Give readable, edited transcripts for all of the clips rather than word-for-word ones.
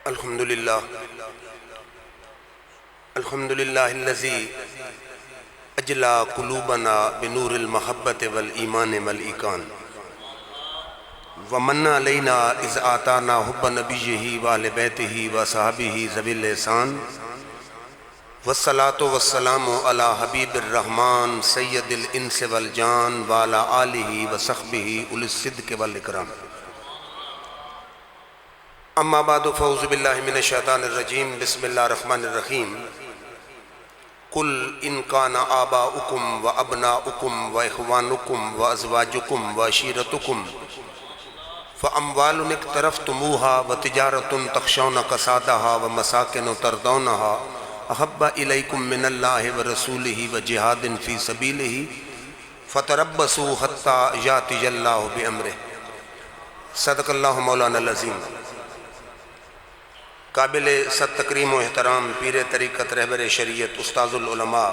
الحمدللہ الذی اجلا قلوبنا بنور المحبت والایمان والایقان ومن علینا اذ آتانا حب نبیہ وآل بیتہ وصحابہ ذوی الاحسان والصلاة والسلام علی حبیب الرحمن سید الانس والجان وعلی آلہ وصحبہ اولی الصدق والاکرام اما بعد فاعوذ باللہ من الشیطان الرجیم بسم اللہ الرحمن الرحیم قل ان کان آباؤکم و ابناؤکم و اخوانکم و ازواجکم و عشیرتکم فاموال اقترفتموها و تجارت تخشون کسادها و مساکن ترضونها احب الیکم من اللہ و رسولہ و جہاد فی سبیلہ فتربصوا حتی یاتی اللہ بامرہ۔ صدق اللہ مولانا العظیم۔ قابل صد تکریم و احترام پیر طریقت رہبر شریعت استاذ العلماء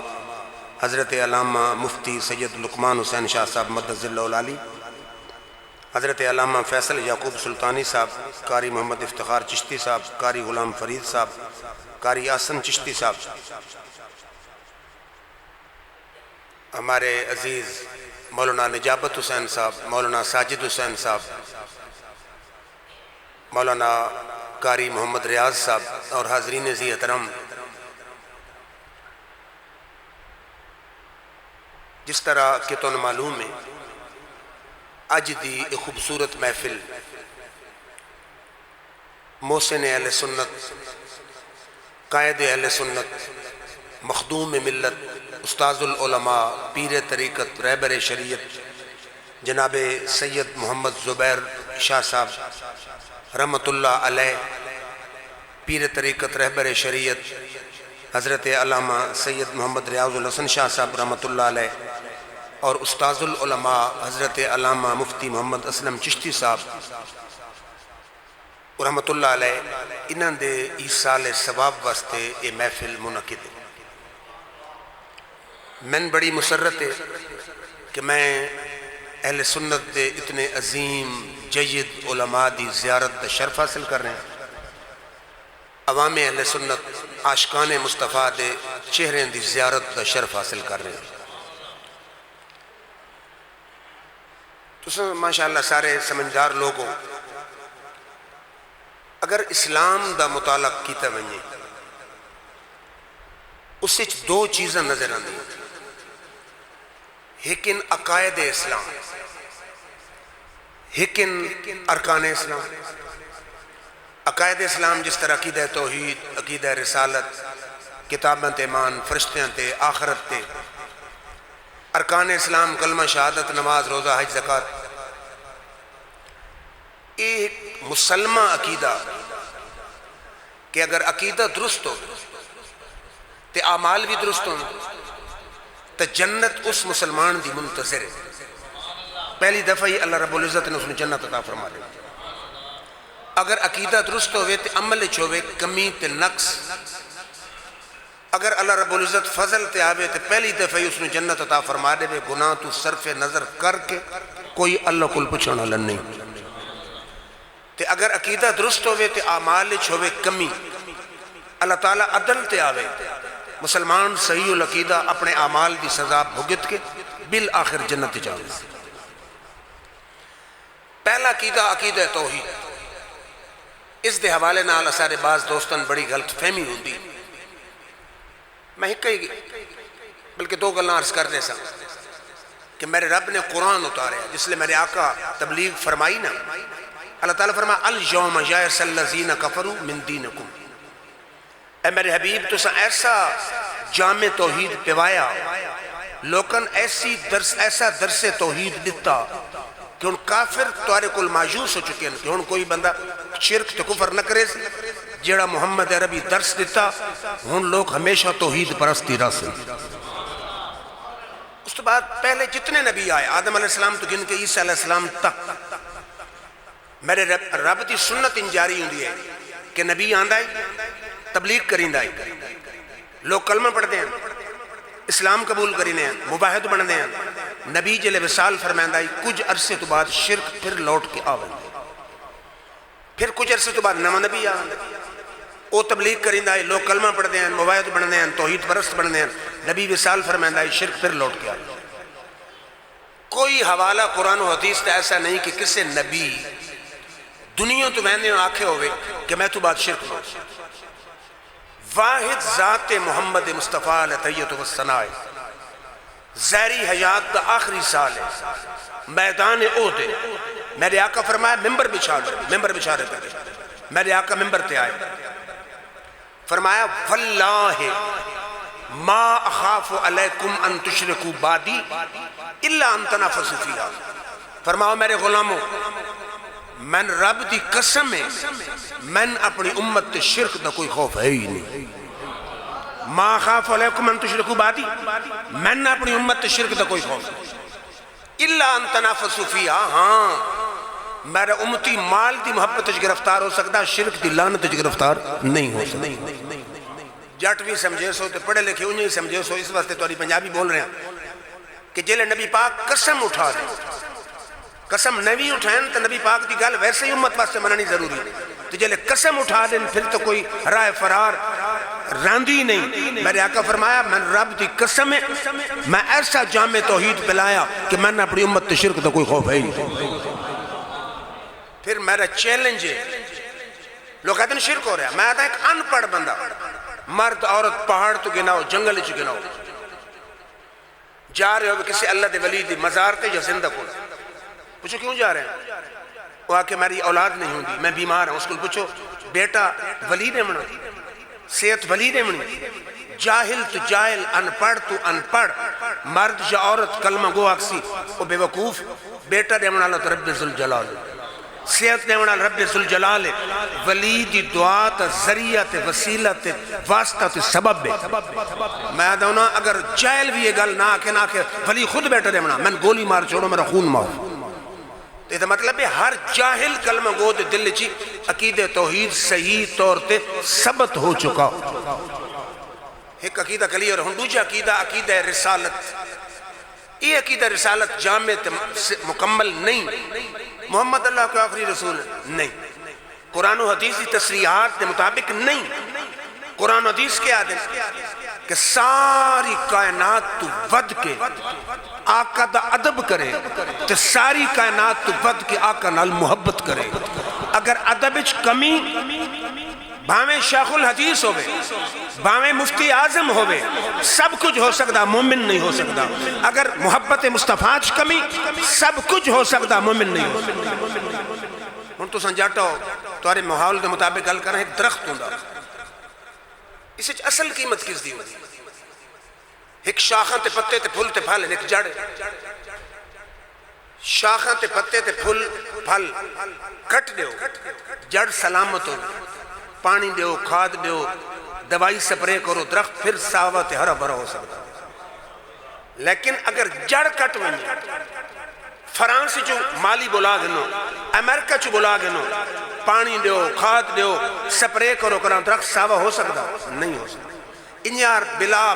حضرت علامہ مفتی سید لقمان حسین شاہ صاحب مدد ذلہ العالی، حضرت علامہ فیصل یعقوب سلطانی صاحب، قاری محمد افتخار چشتی صاحب، قاری غلام فرید صاحب، قاری آسن چشتی صاحب، ہمارے عزیز مولانا نجابت حسین صاحب، مولانا ساجد حسین صاحب، مولانا قاری محمد ریاض صاحب اور حاضرین ذی احترام، جس طرح کہ تون معلوم ہے اج دی ایک خوبصورت محفل محسن اہل سنت، قائد اہل سنت، مخدوم ملت، استاذ العلماء، پیر طریقت رہبر شریعت جناب سید محمد زبیر شاہ صاحب رحمت اللہ علیہ، پیر طریقت رہبر شریعت حضرت علامہ سید محمد ریاض الحسن شاہ صاحب رحمت اللہ علیہ، اور استاذ العلماء حضرت علامہ مفتی محمد اسلم چشتی صاحب رحمت اللہ علیہ، انہاں دے ایصال ثواب واسطے یہ محفل منعقد ہے۔ من بڑی مسرت ہے کہ میں اہل سنت دے اتنے عظیم جید علماء دی زیارت دا شرف حاصل کر رہے ہیں، عوام اہل سنت عاشقان مصطفیٰ دے چہرے دی زیارت دا شرف حاصل کر رہے ہیں۔ تو ماشاءاللہ سارے سمجھدار لوگوں، اگر اسلام دا مطالعہ کیتا ونجے اس سے دو چیزاں نظر آتی ہیں، لیکن عقائد اسلام، لیکن ارکان اسلام۔ عقائد اسلام جس طرح عقیدہ توحید، عقیدہ رسالت، کتاباں تے ایمان، فرشتیاں تے، آخرت تے، ارکان اسلام کلمہ شہادت، نماز، روزہ، حج، زکوٰۃ، ایک مسلمہ عقیدہ کہ اگر عقیدہ درست ہو تے اعمال بھی درست ہوں تو جنت اس مسلمان دی منتظر ہے۔ پہلی دفعہ ہی اللہ رب العزت نے اس نے جنت عطا فرما دی۔ اگر عقیدہ درست ہوئے تے عمل چھوئے کمی تے نقص، اگر اللہ رب العزت فضل تے آوے تے پہلی دفعہ ہی اس نے جنت عطا فرما دے، گناہ تو صرف نظر کر کے کوئی اللہ کل پچھونا لن نہیں۔ تے اگر عقیدہ درست ہوئے تے اعمال چھوئے کمی، اللہ تعالیٰ عدل تے آوے، مسلمان صحیح العقیدہ اپنے اعمال دی سزا بھگت کے بالآخر جنت جاوے۔ پہلا عقیدہ عقیدہ توحید، اس دے حوالے نال سارے بعض دوستان بڑی غلط فہمی ہوندی۔ میں ہی کئی بلکہ دو گلیں عرض کر دے سا کہ میرے رب نے قرآن اتارے، جس لئے میرے آقا تبلیغ فرمائی نا، اللہ تعالیٰ فرمایا الَّذِينَ يَئِسَ الَّذِينَ كَفَرُوا مِن دِينِكُمْ، اے میرے حبیب تسا ایسا جامع توحید پیوایا، لوکن ایسا درس توحید دیتا کہ ان کافر توارے کل ماجوس ہو چکے ہیں کہ ان کوئی بندہ شرک تو کفر نہ کرے سے جیڑا محمد عربی درس دیتا، ان لوگ ہمیشہ توحید پرستی رہ سے۔ اس تو بعد پہلے جتنے نبی آئے، آدم علیہ السلام تو گن کے عیسیٰ علیہ السلام تک، میرے رب دی سنت انجاری ہوں دی ہے کہ نبی آندہ ہے، تبلیغ کریندہ ہے، لوگ کلمہ پڑھتے ہیں، اسلام قبول کرینے ہیں، مباہد بندے ہیں، نبی جلے وصال فرمائندہ ہے، کچھ عرصے تو بعد شرک پھر لوٹ کے آوے، پھر کچھ عرصے تو بعد نمہ نبی آوے، وہ تبلیغ کریندا ہے، لوگ کلمہ پڑھتے ہیں، موعد بنتے ہیں، توحید پرست بنتے ہیں، نبی وصال فرمائندہ ہے شرک پھر لوٹ کے آ۔ کوئی حوالہ قرآن و حدیث تے ایسا نہیں کہ کسے نبی دنیا تو میں نے آکھے ہوئے کہ میں تو بات شرک نہ واحد ذات محمد مصطفیٰ علیہ تیت و الثناء زہری حیات دا آخری سال ہے، میدان احد ہے، میرے آقا فرمایا ممبر بچھا رہے تھے، میرے آقا ممبر تے آئے، فرمایا واللہ ما اخاف علیکم ان تشرکوا بعدی الا ان تنافسوا فیہا۔ فرماؤ میرے غلاموں، من رب دی قسم ہے من اپنی امت تے شرک دا کوئی خوف ہے ہی نہیں۔ ما اخاف علیکم ان تشرکوا بعدی، من اپنی امت تے شرک دا کوئی خوف الا ان تنافسوا فیہا۔ ہاں میرا امتی مال دی محبت وچ گرفتار ہو سکتا، شرک دی لعنت وچ گرفتار نہیں ہو سکتا۔ جٹ بھی سمجھے سو تے پڑھے لکھے انہیں سمجھے سو، اس واسطے تھوڑی پنجابی بول رہے ہیں کہ جیلے نبی پاک قسم اٹھا دیں، قسم نبی اٹھائیں تو نبی پاک دی گل ویسے ہی امت واسطے منانی ضروری ہے، تو جیلے قسم اٹھا دیں پھر تو کوئی راہ فرار راندی نہیں۔ میرے آقا فرمایا من رب دی قسم ہے میں ایسا جامع توحید پلایا کہ میں نے اپنی امت تے شرک دا کوئی خوف ہے ہی نہیں۔ پھر میرا چیلنج ہے، لوگ کہتے ہیں شرک ہو رہا ہے، میں آتا ایک ان پڑھ بندہ، مرد عورت پہاڑ تو گناؤ، جنگل چ گناؤ، جا رہے ہو کسی اللہ دے ولی دی مزار تے یا زندہ کو، پوچھو کیوں جا رہے ہیں؟ وہ آکے میری اولاد نہیں ہوں دی، میں بیمار ہوں، اس کو پوچھو بیٹا ولی نے منو، صحت ولی نے منو، جاہل تو جاہل، ان پڑھ تو ان پڑھ، مرد یا عورت کلمہ گو اکسی، وہ بے وقوف، بیٹا نے منالا تو رب ذوالجلال، صحت نے منالا رب ذوالجلال، ولی دی دعا تا ذریعہ تے وسیلہ تے واسطہ تے سبب ہے۔ میں دونا اگر جاہل بھی یہ گل نہ آکے ولی خود بیٹا نے منا، میں گولی مار چھوڑو میرا خون مار، تو یہ مطلب ہے ہر جاہل کلمہ گو دے دل چی عقید توحید صحیح طور تے ثبت ہو چکا۔ ایک عقیدہ کلیئر ہوں، دوجہ عقیدہ رسالت۔ یہ عقیدہ رسالت جامع مکمل نہیں، محمد اللہ کے آخری رسول نہیں، قرآن و حدیث کی تصریحات کے مطابق نہیں۔ قرآن و حدیث کے آدھے کہ ساری کائنات تو ود کے آقا دا ادب کرے تو ساری کائنات تو ود کے آقا نال محبت کرے۔ اگر ادب اچ کمی بھاویں شیخ الحدیث ہوئے، بھاویں مفتی اعظم ہوئے، سب کچھ ہو سکتا، مومن نہیں ہو سکتا۔ اگر محبت مصطفیٰ اچ کمی سب کچھ ہو سکتا، مومن نہیں ہو سکتا۔ ہن تو سنجاٹا ہو تمہارے ماحول کے مطابق گل کریں، ایک درخت ہوندا، اس وچ اصل قیمت کس دی ہوندی؟ ایک شاخاں تے پتے تے پھل تے پھل، ایک جڑ، شاخاں تے پتے تے پھل پھل کٹ دیو، جڑ سلامت ہو، پانی دیو، کھاد دیو، دوائی سپرے کرو، درخت پھر ساوا تے ہرا بھرا ہو سکتا۔ لیکن اگر جڑ کٹ ونجے، فرانس چو مالی بلا گنو، امریکہ چو بلا گنو، پانی دیو، کھاد دیو، سپرے کرو کران، درخت ساوا ہو سکتا؟ نہیں ہو سکتا۔ انیار بلا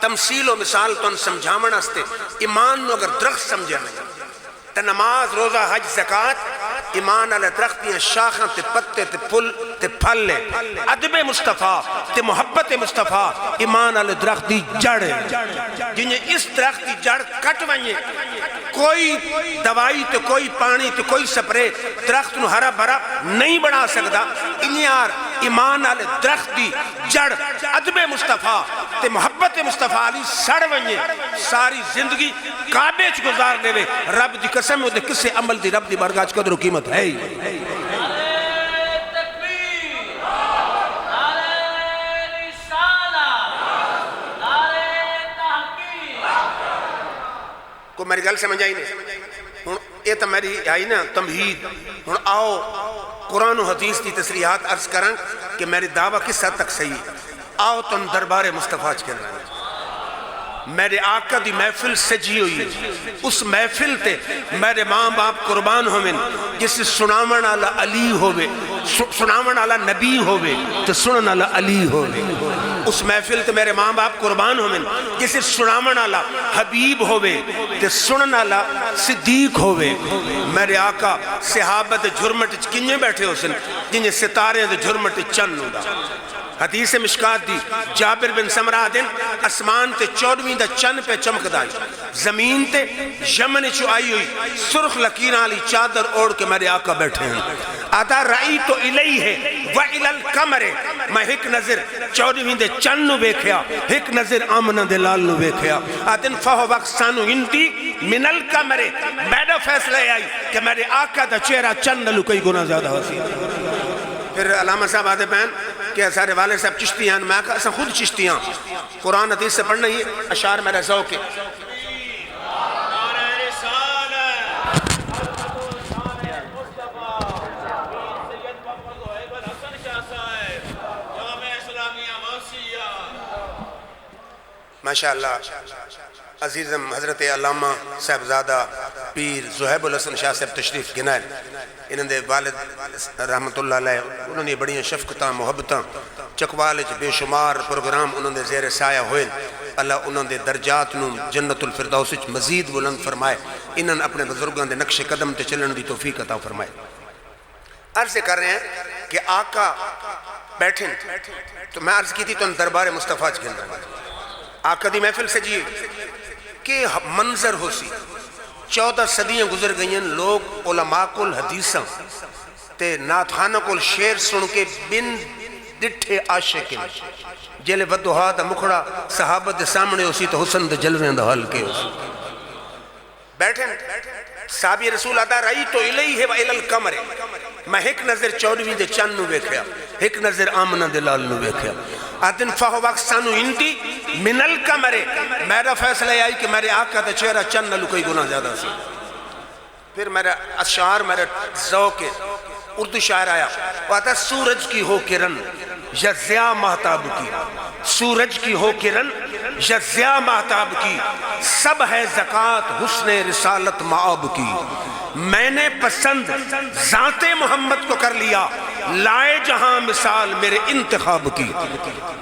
تمثیل و مثال تو ان سمجھامن ہستے، ایمان نو اگر درخت سمجھے نہیں، تے نماز روزہ حج زکاة ایمان علی درخت دیاں شاخاں تے پتے تے پھل تے پھل لے، ادب مصطفیٰ تے محبت مصطفیٰ ایمان علی درخت دی جڑ ہے، جنہیں اس درخت دی جڑ کٹ ونجے، کوئی دوائی تے کوئی پانی تے کوئی سپرے درخت نو ہرا بھرا نہیں بنا سکتا۔ انیار ایمان علی درخت دی جڑ ادب مصطفیٰ تے محبت مصطفیٰ علی سڑ ونجے، ساری زندگی کعبے چ گزار دے، رب دی قسم ہے کسے عمل دی رب دی بارگاہ چ قدر و قیمت ہے ہی۔ کو میری گل سمجھ آئی نہیں؟ یہ تو میری آئی نا تمہید۔ ہن آؤ قرآن و حدیث کی تصریحات عرض کریں کہ میری دعویٰ کس حد تک صحیح۔ آؤ تم دربار مصطفیٰ کے میرے آقا دی محفل سجی ہوئی اس محفل تے میرے ماں باپ قربان ہوئے جس سناون والا علی ہوئے سناون والا نبی ہوئے تو سنن والا علی ہوئے اس محفل تے میرے ماں باپ قربان ہوئے جس سناون والا حبیب ہوئے تو سنن والا صدیق ہوئے میرے آقا صحابت جھرمٹ کنجے بیٹھے ہو سن جنہیں ستارے دے جھرمٹ چند ہوگا حدیث مشکات دی جابر بن سمرہ دن اسمان تے 14ویں دا چند پہ چمک دائی زمین تے یمن چو آئی ہوئی سرخ لکیران علی چادر اوڑ کے میرے آقا بیٹھے ہیں آتا رئی تو الیہ وَإِلَى الْقَمَرِ میں ایک نظر 14ویں دے چند نو بیکھیا ایک نظر آمنہ دے لال نو بیکھیا آتن فہو وقت سانو انتی من القمر میڈا فیصلہ آئی کہ میرے آقا دا چہرہ چند نلو کئی گناہ زیادہ ہوتی پھر علامہ صاحب آتے پہن کہ سارے والے صاحب چشتی ہیں میں کہا ایسا خود چشتی ہیں قرآن حدیث سے پڑھنا ہی اشعار میرا ذوق ہے ماشاءاللہ عزیزم حضرت علامہ صاحبزادہ پیر زہیب الحسن شاہ صاحب تشریف گنائے انہوں نے والد رحمت اللہ علیہ انہوں نے بڑی شفقتاں محبتاں چکوال بے شمار پروگرام انہوں نے زیر سایہ ہوئے اللہ انہوں نے درجات نو جنت الفردوس مزید بلند فرمائے انہوں نے اپنے بزرگوں نے نقش قدم تے چلن دی توفیق عطا فرمائے عرض کر رہے ہیں کہ آقا بیٹھیں تو میں عرض کی تھی تو دربار مصطفیٰ چکن رہا آقا دی محفل سے جی کہ منظر ہو سی 14 صدیاں گزر گئیں لوگ علماء کل حدیثاں تے ناتھانہ کل شیر سن کے بن ڈٹھے عاشقیں جلے ودوہا دا مکھڑا صحابت سامنے ہو سی تو حسن دا جلویں دا حل کے ہو سی بیٹھیں صحابی رسول آتا رئی تو الیہ وَإِلَى الْقَمَرِ میں ایک نظر 14ویں دے چند نو بیکھیا ایک نظر آمنہ دے لال نو بیکھیا آدن فہو وقت سانو انتی من القمر میرا فیصلہ آئی کہ میرے آقا دا چہرہ چند نلو کئی گناہ زیادہ سی پھر میرا اشعار میرا ذوق ہے اردو شاعر آیا وہ آتا سورج کی ہو کرن یا ضیاء مہتاب کی سورج کی ہو کرن یا ضیاء مہتاب کی سب ہے زکاة حسن رسالت معاب کی میں نے پسند ذات محمد کو کر لیا لائے جہاں مثال میرے انتخاب کی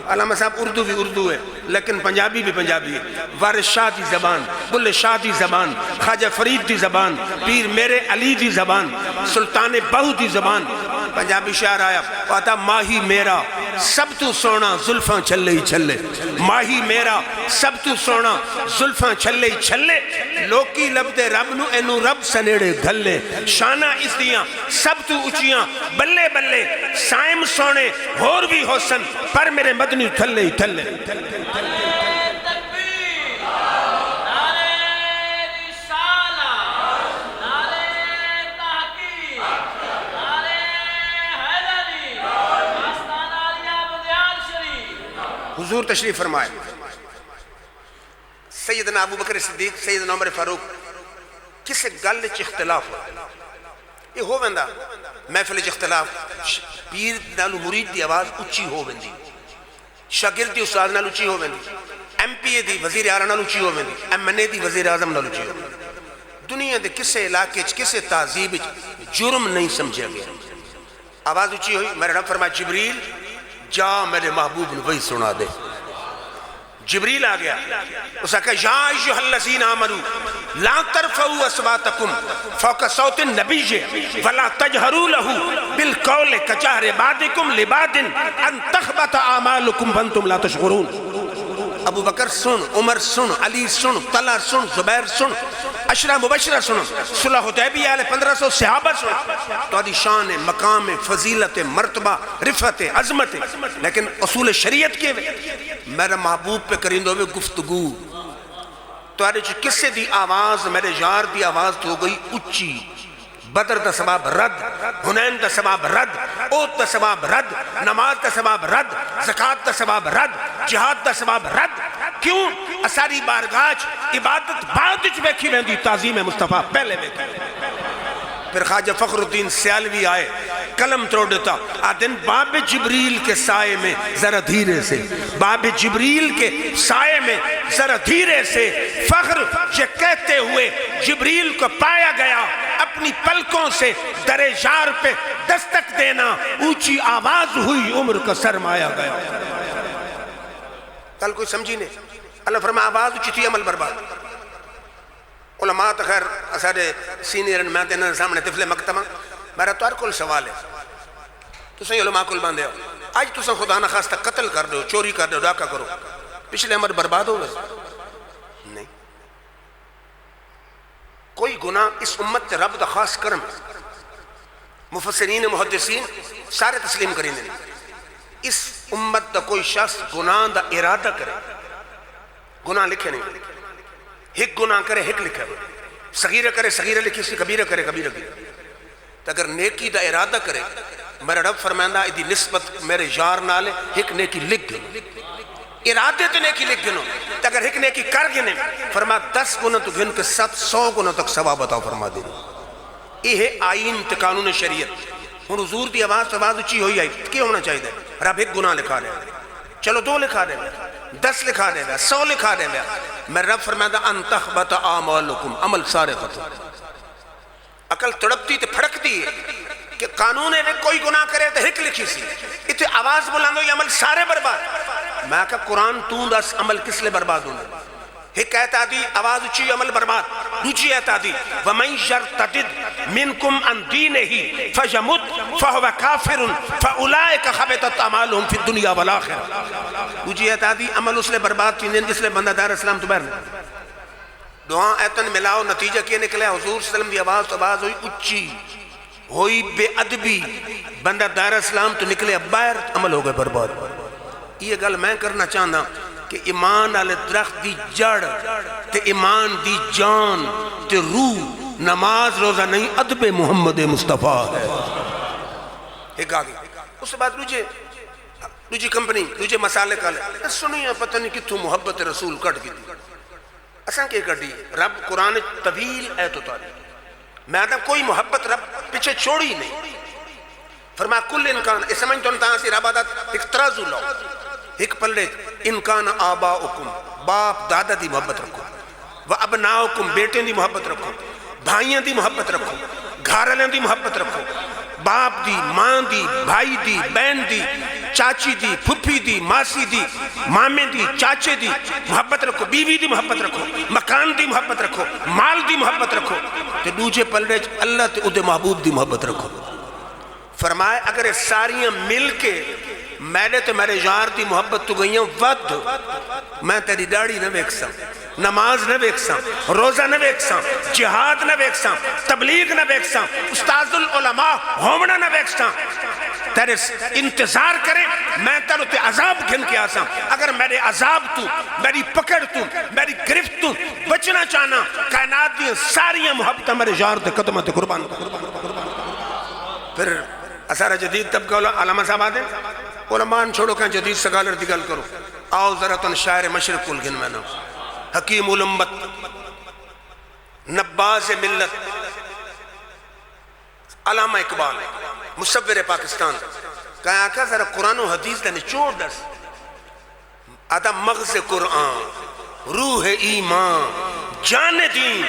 علامہ صاحب اردو بھی اردو ہے لیکن پنجابی بھی پنجابی ہے وارث شاہ دی زبان بلے شاہ دی زبان خواجہ فرید دی زبان پیر میرے علی دی زبان سلطان بہو دی زبان پنجابی شاعر آیا آتا ماہی میرا سب تو سونا زلفاں چھلے ہی چھلے ماہی میرا سب تو سونا زلفاں چھلے ہی چھلے لوکی لب دے رب نو اینو رب سنیڑے گھلے شانہ اس دیاں سب تو اچیاں بلے بلے سائم سونے اور بھی حسن پر میرے مدنی تھلے ہی تھلے حضور تشریف فرمائے سیدنا ابو بکر صدیق سیدنا عمر فاروق کسے گل چ اختلاف ہو یہ ہو بندہ محفل چ اختلاف پیر نالو مرید دی آواز اچھی ہو بندی شاگرد دی استاد نالو اچھی ہو بندی ایم پی اے دی وزیر اعلیٰ نالو اچھی ہو بندی ایم این اے دی وزیر اعظم نالو اچھی ہو بندی دنیا دے کسے علاقے کسے تہذیب جرم نہیں سمجھا گیا آواز اچھی ہوئی میرے رب فرمایا جبریل جا میرے محبوب نے وہی سنا دے جبریل آ گیا اس نے کہا یا ایھا الذین آمنوا لا ترفعوا اصواتکم فوق صوت النبی ولا تجہروا لہ بالقول کجہر بعضکم لبعض ان تحبط اعمالکم وانتم لا تشعرون ابو بکر سن عمر سن علی سن طلحہ سن زبیر سن عشرہ مبشرہ سن صلح حدیبیہ علیہ 1500 صحابہ سن تو ادھی شان مقام فضیلت مرتبہ رفعت عظمت لیکن اصول شریعت کے میرا محبوب پہ کرندہ ہوئے گفتگو تو آرے جو کسے دی آواز میرے یار دی آواز تو ہو گئی اچھی بدر دا سباب رد حنین دا سباب رد اوت دا سباب رد نماز دا سباب رد زکاة دا سباب رد جہاد دا سباب رد کیوں اساری بارگاہ عبادت بعد وچ ویکھی ویندی تعظیم مصطفیٰ پہلے ویکھی پھر خواجہ فخر الدین سیالوی آئے قلم توڑ دیتا. آدن باب جبریل کے سائے میں ذرا دھیرے سے, باب جبریل کے سائے میں ذرا دھیرے سے فخر یہ کہتے ہوئے جبریل کو پایا گیا, اپنی پلکوں سے در جار پہ دستک دینا, اونچی آواز ہوئی, عمر کا سرمایا گیا. کل کوئی سمجھی نہیں. اللہ فرمایا آواز اونچی تھی, عمل برباد. علماء تو خیر سارے سینئر میں تینا سامنے طفل مکتبہ, میرا تو ہر کل سوال ہے. تو صحیح علماء کل باندھے ہو, آج تو سن خدا نہ خواستہ قتل کر دو, چوری کر دو, ڈاکہ کرو, پچھلے عمر برباد ہو گئے؟ نہیں. کوئی گناہ اس امت تے رب دا خاص کرم, مفسرین محدثین سارے تسلیم کریں دیں. اس امت دا کوئی شخص گناہ دا ارادہ کرے, گناہ لکھے نہیں, ایک گناہ کرے ایک لکھے, صغیرہ کرے صغیرہ لکھی سی, کبیرہ کرے کبیرہ کی. تو اگر نیکی دا ارادہ کرے, میرا رب فرمائندہ ایدی نسبت میرے یار نالے ایک نیکی لکھ گنو, ارادے تو نیکی لکھ گنو. تو اگر ایک نیکی کر گنے, فرما 10 گنا تو گن کے 700 گنا تک ثواب بتاؤ فرما دیں. یہ ہے آئین تے قانون شریعت. ہن حضور دی آواز اچھی ہوئی آئی, کیا ہونا چاہیے؟ رب ایک گناہ لکھا رہے ہیں, چلو 2 لکھا رہے ہیں, 10 لکھا رہے ہیں, 100 لکھا رہے ہیں. میں رب فرمائدہ ان تخبت اعمالکم, عمل سارے ختم. عقل تڑپتی تے پھڑکتی ہے کہ قانون ہے کوئی گناہ کرے تو ایک لکھی سی, اتنے آواز بلاندو یہ عمل سارے برباد. میں کہا قرآن تو دس عمل کس لئے برباد ہونا؟ ایک ایتا دی آواز اچھی عمل برباد, دوسری ایتا دی وَمَنْ يَرْتَدِدْ مِنْكُمْ عَنْ دِينِهِ فَيَمُتْ فَهُوَ كَافِرٌ فَأُولَئِكَ حَبِطَتْ أَعْمَالُهُمْ فِي الدُّنْيَا وَالْآخِرَةِ. دوسری ایتا دی عمل اس لئے برباد تھی جس لئے بندہ دار اسلام تو بہر نہیں. دعا ایتن ملاؤ, نتیجہ کیا نکلے؟ حضور صلی اللہ علیہ وسلم دی آواز ہوئی اچھی, ہوئی بے ادبی, بندہ دار اسلام تو نکلے باہر, عمل ہو گئے برباد. یہ گل میں کرنا چاہنا کہ ایمان آلے درخت دی جڑ تے ایمان دی جان تے روح نماز روزہ نہیں, ادب محمد مصطفیٰ ہے. ایک آگے اس کے بعد روجے کمپنی روجے مسالے کا لے سنی پتہ نہیں کتھو محبت رسول کٹ کی دی. اساں کے کٹی رب قرآن طویل ہے تو تاری, میں آدھا کوئی محبت رب پیچھے چھوڑی نہیں. فرمایا کل انکان, اس سمجھ تو انتہاں سے رب آدھا ایک ترازو لاؤ, ایک پلے انکان آباؤکم, باپ دادا دی محبت رکھو, وابناؤکم, بیٹے دی محبت رکھو, بھائیاں دی محبت رکھو, گھارلیاں دی محبت رکھو, باپ دی, ماں دی, بھائی دی, بہن دی, چاچی دی, پھپھی دی, ماسی دی, مامے دی, چاچے دی محبت رکھو, بیوی دی محبت رکھو, مکان دی محبت رکھو, مال دی محبت رکھو, تے دوجے پلڑے اللہ تے ادھے محبوب دی محبت رکھو. فرمائے اگر ساریاں مل کے میرے تے میرے یار دی محبت تو گئیاں ود, میں تیری داڑھی نہ ویکساں, نماز نہ ویکساں, روزہ نہ ویکساں, جہاد نہ ویکساں, تبلیغ نہ ویکساں, استاذ العلماء ہومنا نہ ویکساں, تیرے انتظار کریں میں تیرے تے عذاب گھن کے آساں. اگر میرے عذاب تو, میری پکڑ تو, میری گرفت تو بچنا چاہنا, کائنات دی ساریاں محبتیں میرے یار تے قدمہ تے قربان. پھر اثارہ جدید طبقہ علامہ صاحب آدھیں, علماء چھوڑو کہیں جدید سگالر دی گل کرو. آؤ ذرا تن شاعر مشرق کل گن میں نا, حکیم الامت, نباز ملت, علامہ اقبال, مصور پاکستان, کہا آقا ذرا قرآن و حدیث دا نچوڑ دس. آدھا مغز قرآن, روح ایمان, جان دین,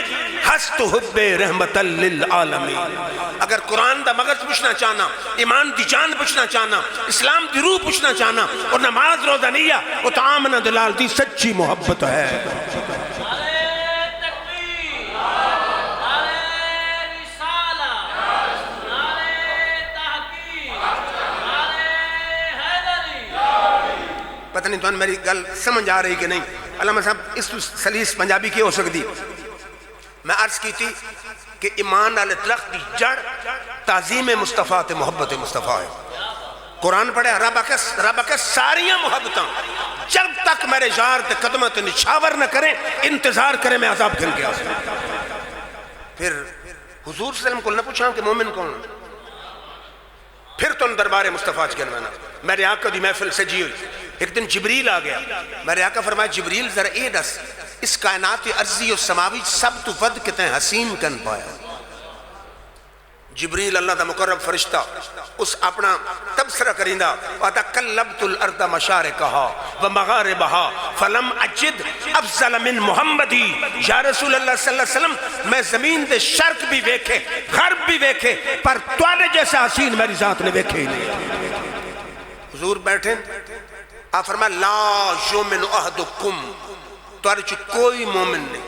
ہست حب رحمت للعالمین. اگر قرآن دا مغز پوچھنا چاہنا, ایمان دی جان پوچھنا چاہنا, اسلام دی روح پوچھنا چاہنا, اور نماز روزہ نیہ, وہ تو آمنہ دلال دی سچی محبت ہے. پتہ نہیں تو میری گل سمجھ آ رہی کہ نہیں. علامہ صاحب اس سلیس پنجابی کی ہو سکتی. میں عرض کی تھی کہ ایمان علی درخت دی جڑ تعظیم مصطفیٰ تے محبت مصطفیٰ ہے. قرآن پڑھے رب کے ساریاں محبتاں جب تک میرے یار تے قدمہ تے نچھاور نہ کریں, انتظار کریں میں عذاب گھن کے آسا. پھر حضور صلی اللہ علیہ وسلم کو نہ پوچھا کہ مومن کون, پھر تو دربار مصطفیٰ چکن میں نا. میرے آقا دی محفل سجی ہوئی, ایک دن جبریل آ گیا. میرے آقا فرمایا جبریل ذرا اے دس, اس کائنات ارضی و سماوی سب تو ود کتے ہیں حسین کن پایا. جبریل اللہ دا مقرب فرشتہ اس اپنا تبصرہ کریندا آتا قلبت الارض مشارقها ومغاربها فلم اجد افضل من محمدی یا رسول اللہ صلی اللہ علیہ وسلم میں زمین دے شرق بھی ویکھے غرب بھی ویکھے پر تواڈے جیسا حسین میری ذات نے ویکھے ہی نہیں. حضور بیٹھے آپ فرمایا لا یؤمن احدکم تواڈے چ کوئی مومن نہیں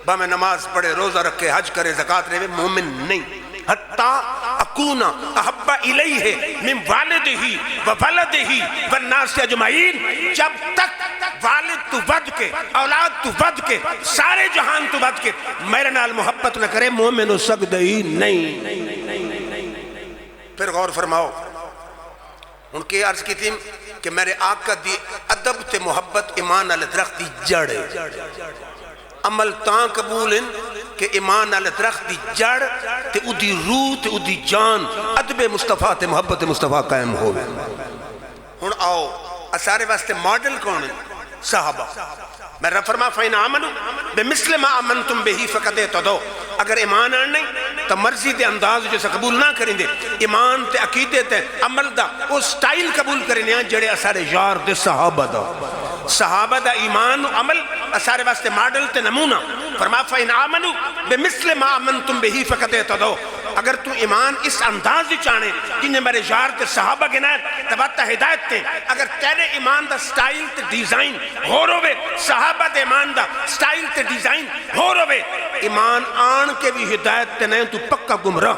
با میں نماز پڑھے روزہ رکھے حج کرے زکات دے مومن نہیں حتی اکون احب الیہ من والدہ و ولدہ والناس اجمعین جب تک والد تو ود کے اولاد تو ود کے سارے جہان تو ود کے میرے نال محبت نہ کرے مومن ہو سکتا ہی نہیں. پھر غور فرماؤ ان کی عرض کی تھی کہ میرے آقا دی ادب تے محبت ایمان علی درخت دی جڑ ہے. عمل تاں قبول ہیں کہ ایمان علی درخت دی جڑ تے او دی روح تے او دی جان ادب مصطفیٰ تے محبت مصطفیٰ قائم ہوئے. ہن آؤ اسارے واسطے ماڈل کون ہیں؟ صحابہ. میں رب فرما فَإِنْ آمَنُوا بِمِثْلِ مَا آمَنْتُمْ بِهِ فَقَدْ اهْتَدَوْا. اگر ایمان آن نہیں تو مرضی دے انداز جیسا قبول نہ کریں دے ایمان تے عقیدے تے عمل دا وہ سٹائل قبول کریں دے جڑے اسارے یار دے صحابہ دا. صحابہ دا ایمان و عمل اسارے واسطے ماڈل تے نمونہ. فرما فَإِنْ آمَنُوا بِمِثْلِ مَا آمَنْتُمْ بِهِ فَقَدْ اهْتَدَوْا. اگر تو ایمان اس انداز چاہنے جنہیں میرے یار تے صحابہ گنائے تباتا ہدایت تے اگر تیرے ایمان دا سٹائل تے ڈیزائن ہو روے صحابہ دے ایمان دا سٹائل تے ڈیزائن ہو روے ایمان آن کے بھی ہدایت تے نہیں تو پکا گمراہ.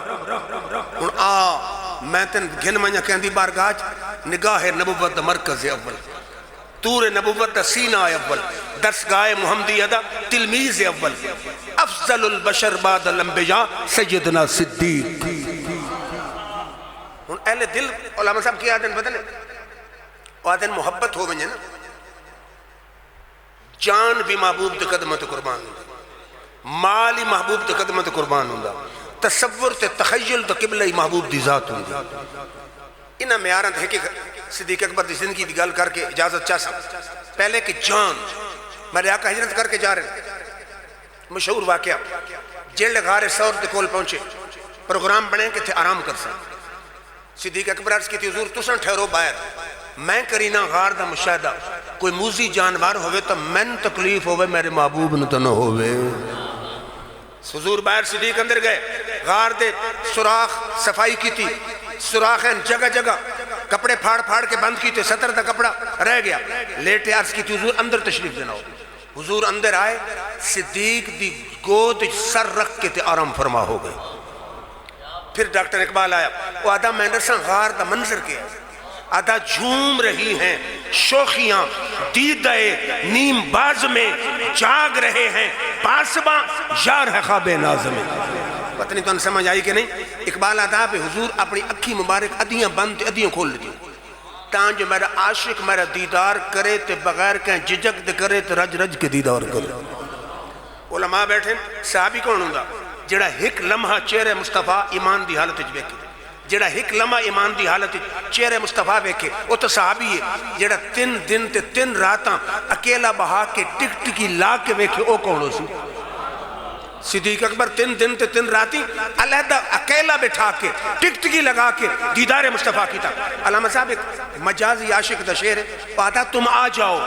میں تن گھن منیا کہندی بارگاہ نگاہ نبوت دا مرکز اول تور نبوت دا سینہ اول درسگاہ محمدی ادا تلمیز اول افضل البشر بعد الانبیاء سیدنا صدیق. اہل دل علماء صاحب کی آدن بدلے آدن محبت ہو ونجے نا جان بھی محبوب تے قدمت قربان ہوں مالی محبوب تے قدمت قربان ہوں تصور تے تخیل تے قبلہ محبوب دی ذات ہوں. انہاں میاران ہے کہ صدیق اکبر دی زندگی دی گل کر کے اجازت چاہ سکتا پہلے کہ جان میرے آقا ہجرت کر کے جا رہے ہیں. مشہور واقعہ جیل غار سور دے کول پہنچے پروگرام بنے کہ تھے آرام کر سکتے. صدیق اکبر عرض کی تھی حضور تساں ٹھہرو باہر میں کرینا غار دا مشاہدہ کوئی موزی جانوار ہوئے تو من تکلیف ہوئے میرے محبوب نہ تو نہ ہوئے. حضور باہر صدیق اندر گئے غار دے سوراخ صفائی کی تھی سوراخیں جگہ جگہ کپڑے پھاڑ پھاڑ کے بند کی تھے 70 دا کپڑا رہ گیا لیٹے عرض کی تھی حضور اندر تشریف دینا ہو. حضور اندر آئے صدیق دی گود سر رکھ کے تے آرام فرما ہو گئے. پھر ڈاکٹر اقبال آیا وہ آدھا مینڈرسن غار دا منظر کیا آدھا جھوم رہی ہیں شوخیاں دیدے نیم باز میں جاگ رہے ہیں پاسباں یار ہے خواب ناز میں. پتہ نہیں تو ان سمجھ آئی کہ نہیں. اقبال آدھا پہ حضور اپنی اکھی مبارک ادیاں بند ادیاں کھول لیتی تاں جو میرا عاشق میرا دیدار کرے تے بغیر کہیں ججک دے کرے تے رج رج کے دیدار کرے. علماء بیٹھے صحابی کون ہوں گا جڑا ایک لمحہ چہرے مصطفیٰ ایمان دی حالت ویکھے جڑا ایک لمحہ ایمان دی حالت چہرے مصطفیٰ ویکھے وہ تو صحابی ہے. جڑا 3 دن تے 3 راتاں اکیلا بہا کے ٹک ٹکی لا کے ویکھے وہ کون ہو سی. صدیق اکبر 3 دن تے 3 راتی علیحدہ اکیلا بٹھا کے ٹک ٹکی لگا کے دیدار مصطفیٰ کی تھا. علامہ صاحب ایک مجازی عاشق دا شعر ہے پاتا تم آ جاؤ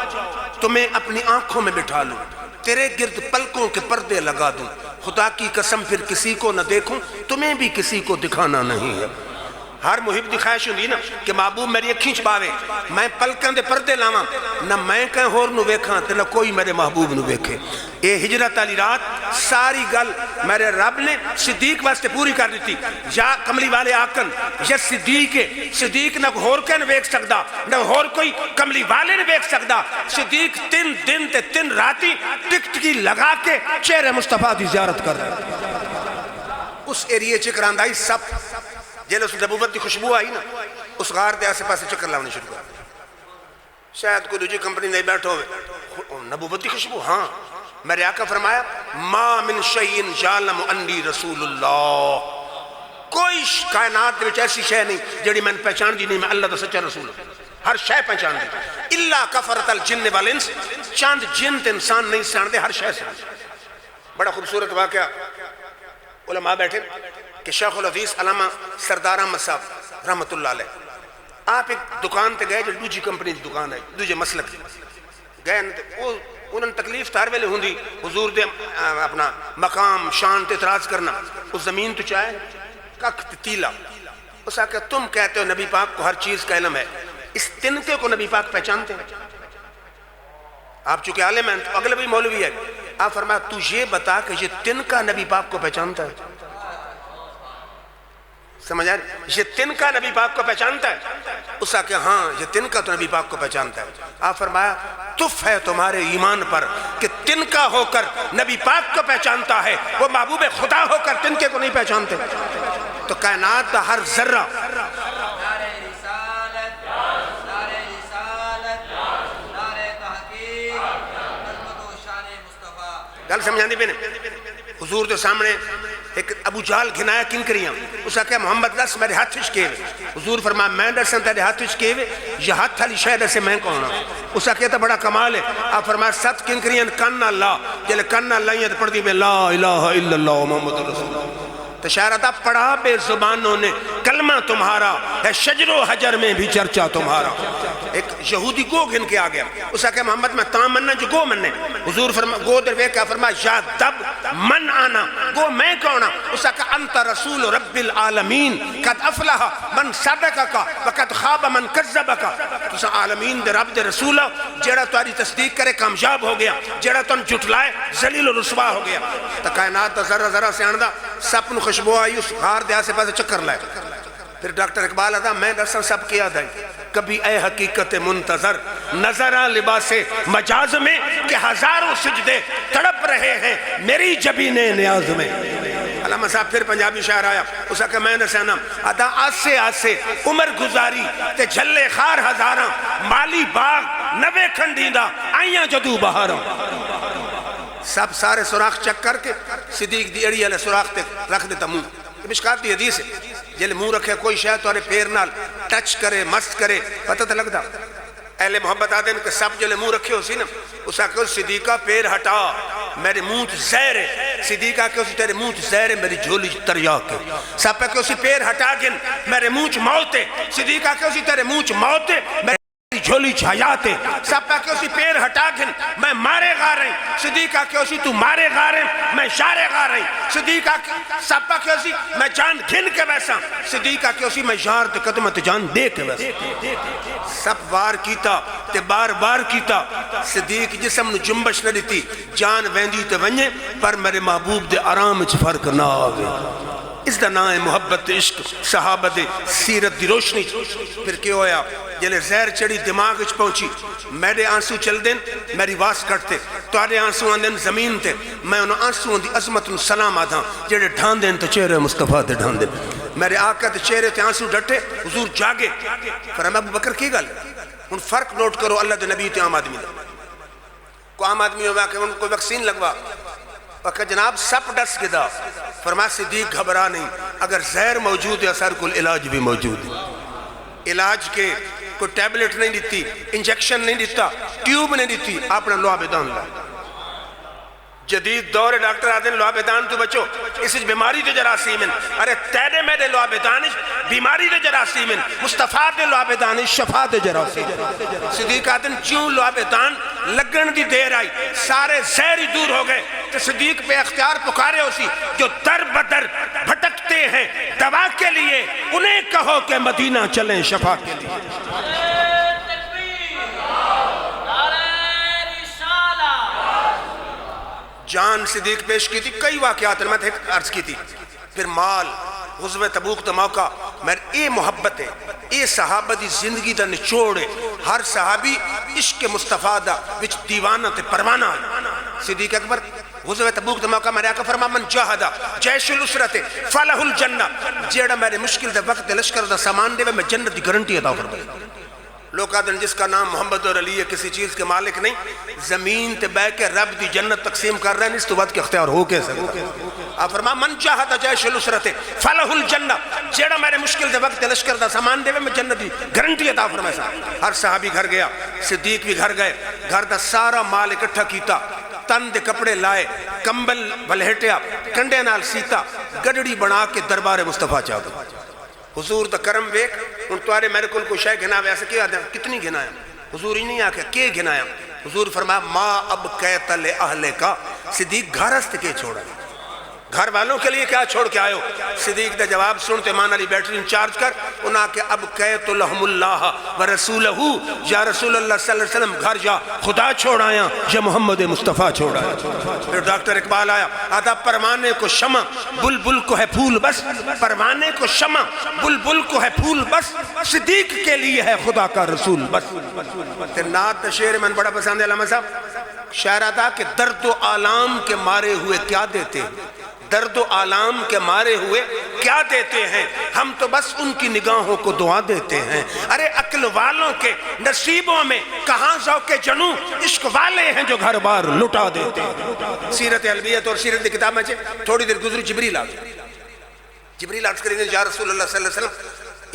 تمہیں اپنی آنکھوں میں بٹھا لوں تیرے گرد پلکوں کے پردے لگا دوں خدا کی قسم پھر کسی کو نہ دیکھوں تمہیں بھی کسی کو دکھانا نہیں ہے. ہر محب دی خواہش ہوندی نا کہ محبوب میری اکھیں چباوے میں پلکاں دے پردے لاواں نہ میں کہیں ہور نو ویکھاں تے نہ کوئی میرے محبوب نو ویکھے. اے ہجرت والی رات ساری گل میرے رب نے صدیق واسطے پوری کر دیتی. یا کملی والے آکن یا صدیق ہے صدیق نہ ہور کہیں ویکھ سکدا نہ ہور کوئی کملی والے نے ویکھ سکدا. صدیق 3 دن تے 3 راتی ٹک ٹکی لگا کے چہرے مصطفیٰ دی زیارت کر رہے. اس ایریے چکراندائی سب جیلے اس نبوت دی خوشبو آئی نا اس غار دے آسے پاسے چکر لاؤنے شروع کر شاید کوئی دوجی کمپنی نہیں بیٹھو ہوئے نبوت دی خوشبو. ہاں میرے آقا فرمایا ما من شیئن جالم انی رسول اللہ کوئی کائنات دے ایسی شے نہیں جڑی میں پہچان دی نہیں میں اللہ دا سچا رسول ہر شے پہچان دی اللہ کفرت الجن والانس چاند جن تے انسان نہیں سان دے ہر شے سے. بڑا خوبصورت واقعہ علماء بیٹھے کہ شیخ الحدیث علامہ سردار احمد صاحب رحمت اللہ علیہ آپ ایک دکان تے گئے جو دوجی کمپنی دی دکان ہے دوجے مسلک دی گئے انہوں نے تکلیف تار ویلے ہوں دی حضور دے اپنا مقام شان تے اعتراض کرنا اس زمین تو چاہے کک تیلا اس آکے تم کہتے ہو نبی پاک کو ہر چیز کا علم ہے اس تنکے کو نبی پاک پہچانتے ہیں آپ چونکہ عالم ہیں تو اگلے بھی مولوی ہے آپ فرمایا تو یہ بتا کہ یہ تنکا نبی پاک کو پہچانتا ہے سمجھ آ رہی یہ تنکا نبی پاک کو پہچانتا ہے اس آکے ہاں یہ تنکا تو نبی پاک کو پہچانتا ہے آپ فرمایا تف ہے تمہارے ایمان پر کہ تنکا ہو کر نبی پاک کو پہچانتا ہے وہ محبوب خدا ہو کر تنکے کو نہیں پہچانتے تو کائنات کا ہر ذرہ گل سمجھان دی بینے حضور دے سامنے ایک ابو جہل گھنایا کن کریاں اس آکے محمد دس میرے ہاتھ چکے ہوئے حضور فرمایا میں درسن تیرے ہاتھ چکے ہوئے یہ ہاتھ تھالی شہد سے میں کون ہوں اس آکے تو بڑا کمال ہے آپ فرمایا ست کن کریاں کن اللہ جلے کن اللہ یہ پڑھ دی میں لا الہ الا اللہ محمد رسول اللہ تشارتہ پڑھا بے زبانوں نے کلمہ تمہارا ہے شجر و حجر میں بھی چرچا تمہارا ایک یہودی گو گھن کے آگیا اس آکے محمد میں تاں مننا جو گو مننے حضور گو در وے کیا فرمایا یا دب من آنا گو میں کونا اس آکے انت رسول رب العالمین قد افلح من صدقکا وقد خواب من کذبکا تو عالمین دے رب دے رسول جیڑا تاری تصدیق کرے کامیاب ہو گیا جیڑا تن جھٹلائے ذلیل و رسوا ہو گیا تو کائنات ذرہ ذرہ سے آندہ سپن خوشبو آئی اس غار دے آسے پاسے چکر لائے پھر ڈاکٹر اقبال آدھا میں دسا سب کیا دائی کبھی اے حقیقت منتظر نظرہ لباس مجاز میں کہ ہزاروں سجدے تڑپ رہے ہیں میری جبین نیاز میں علامہ صاحب پھر پنجابی شاعر آیا اسا کہ میں نے سینم آدھا آسے آسے عمر گزاری تے جھلے خار ہزاراں مالی باغ نوے کھنڈیندہ آئیاں جدو بہاراں سب سارے سوراخ چک کر کے صدیق دی اڑی علیہ سوراخ تے رکھ دیتا منہ یہ مشکات دی حدیث ہے جلے منہ رکھے کوئی شاید تو پیر نال ٹچ کرے مست کرے پتہ تو لگتا اہل محبت آدھے کہ سب جلے منہ رکھے ہو سی نا اسا کہ صدیقہ پیر ہٹا میرے منہ زہر ہے صدیقہ کہ اسی تیرے منہ زہر ہے میری جھولی تریاک ہے سب پہ کہ اسی پیر ہٹا گن میرے منہ موت ہے صدیقہ کہ اسی تیرے منہ موت ہے جھولی چھایاتے سب پہ کہ اسی پیر ہٹا گھن میں مارے گا رہی صدیقہ کہ اسی تو مارے گا رہی میں شارے گا رہی صدیقہ سب پہ کہ اسی میں جان گھن کے ویسا صدیقہ کہ اسی میں یار تے قدمت جان دے کے ویسا سب بار کیتا تے بار بار کیتا صدیق جسم نو جنبش نہ دیتی جان ویندی تے ونجے پر میرے محبوب دے آرام چھ فرق نہ آگے اس دا نام ہے محبت عشق صحابہ دے سیرت دی روشنی پھر کیا ہویا جلے زہر چڑی دماغ اچھ پہنچی میرے آنسو چل دیں میری واس کٹتے توارے آنسو آندیں زمین تے میں انہوں آنسو آندی عظمت ان سلام آدھا جڑے ڈھان دیں تو چہرے مصطفیٰ تے ڈھان دیں میرے آقا تے چہرے تے آنسو ڈٹے حضور جاگے فرمایا ابو بکر کی گل ان فرق نوٹ کرو اللہ دے نبی تے عام آدمی کو عام آدمی ہوا کہ ان کو ویکسین لگوا وقت جناب سب ڈس گدا فرمایا صدیق گھبرا نہیں اگر زہر موجود ہے اثر کل علاج بھی موجود ہے علاج کے کوئی ٹیبلٹ نہیں دیتی انجیکشن نہیں دیتا ٹیوب نہیں دیتی آپ نے لوہا بیدان لائے جدید دور ڈاکٹر آدھے لوہا بیدان تو بچو اس بیماری دے جراثیمن ارے تیرے میرے لوہا بیدانش بیماری دے جراثیمن مصطفیٰ دے لوہا بیدانش شفا دے جراثیمن صدیق آدھے جیوں لوہا بیدان لگن دی دیر آئی سارے زہری دور ہو گئے تو صدیق پہ اختیار پکارے اسی جو در بدر بھٹکتے ہیں دوا کے لیے انہیں کہو کہ مدینہ چلیں شفا کے لیے جان صدیق پیش کی تھی کئی واقعات میں ایک عرض کی تھی پھر مال غزوہ تبوک دا موقع میں اے محبت ہے اے صحابہ دی زندگی دا نچوڑ ہے ہر صحابی عشق مصطفیٰ دا وچ دیوانہ تے پروانہ ہے صدیق اکبر غزوہ تبوک دا موقع میرے آقا فرما من جاہدہ جیش الاسرت فلہ الجنہ جیڑا میرے مشکل دا وقت لشکر دا سامان دے میں جنت دی گارنٹی عطا فرما لوگ آدھن جس کا نام محمد اور علی ہے کسی چیز کے مالک نہیں زمین تے بے کے رب دی جنت تقسیم کر رہے ہیں اس تو بعد کے اختیار ہو کے سکتا آپ فرما من چاہتا جیش الاسرت فلہ الجنہ جیڑا میرے مشکل دے وقت لشکر دا سامان دے میں جنت دی گارنٹی عطا فرمایا ہر صحابی گھر گیا صدیق بھی گھر گئے گھر دا سارا مال اکٹھا کیتا تن دے کپڑے لائے کمبل بلہٹیا کنڈے نال سیتا گڈڑی بنا کے دربار مصطفیٰ چاہ دو حضور دا کرم ویک ان توارے میرے کل کوئی شے گھنا ویسے کیا دیں کتنی گھنایا حضور ہی نہیں آکھا کہ گھنایا حضور فرمایا ما اب قیت لأہلے کا صدیق گھرست کے چھوڑا گھر والوں کے لیے کیا چھوڑ کے آئے ہو صدیق دا جواب سنتے مان علی بیٹری انچارج کر انہاں کہ اب قیت لہم اللہ ورسولہ یا رسول اللہ صلی اللہ علیہ وسلم گھر جا خدا چھوڑ آیا یا محمد مصطفیٰ چھوڑ آیا پھر ڈاکٹر اقبال آیا آدھا پروانے کو شمع بلبل کو ہے پھول بس پروانے کو شمع بلبل کو ہے پھول بس صدیق کے لیے ہے خدا کا رسول بس تیر نات شعر من بڑا پسند ہے علامہ صاحب شاعر آتا کہ درد و آلام کے مارے ہوئے کیا دیتے ہیں درد و آلام کے مارے ہوئے کیا دیتے ہیں ہم تو بس ان کی نگاہوں کو دعا دیتے ہیں ارے عقل والوں کے نصیبوں میں کہاں ذوق جنوں عشق والے ہیں جو گھر بار لٹا دیتے ہیں سیرت علویت اور سیرت کتاب میں تھوڑی دیر گزری جبریل عرض کریں یا رسول اللہ صلی اللہ علیہ وسلم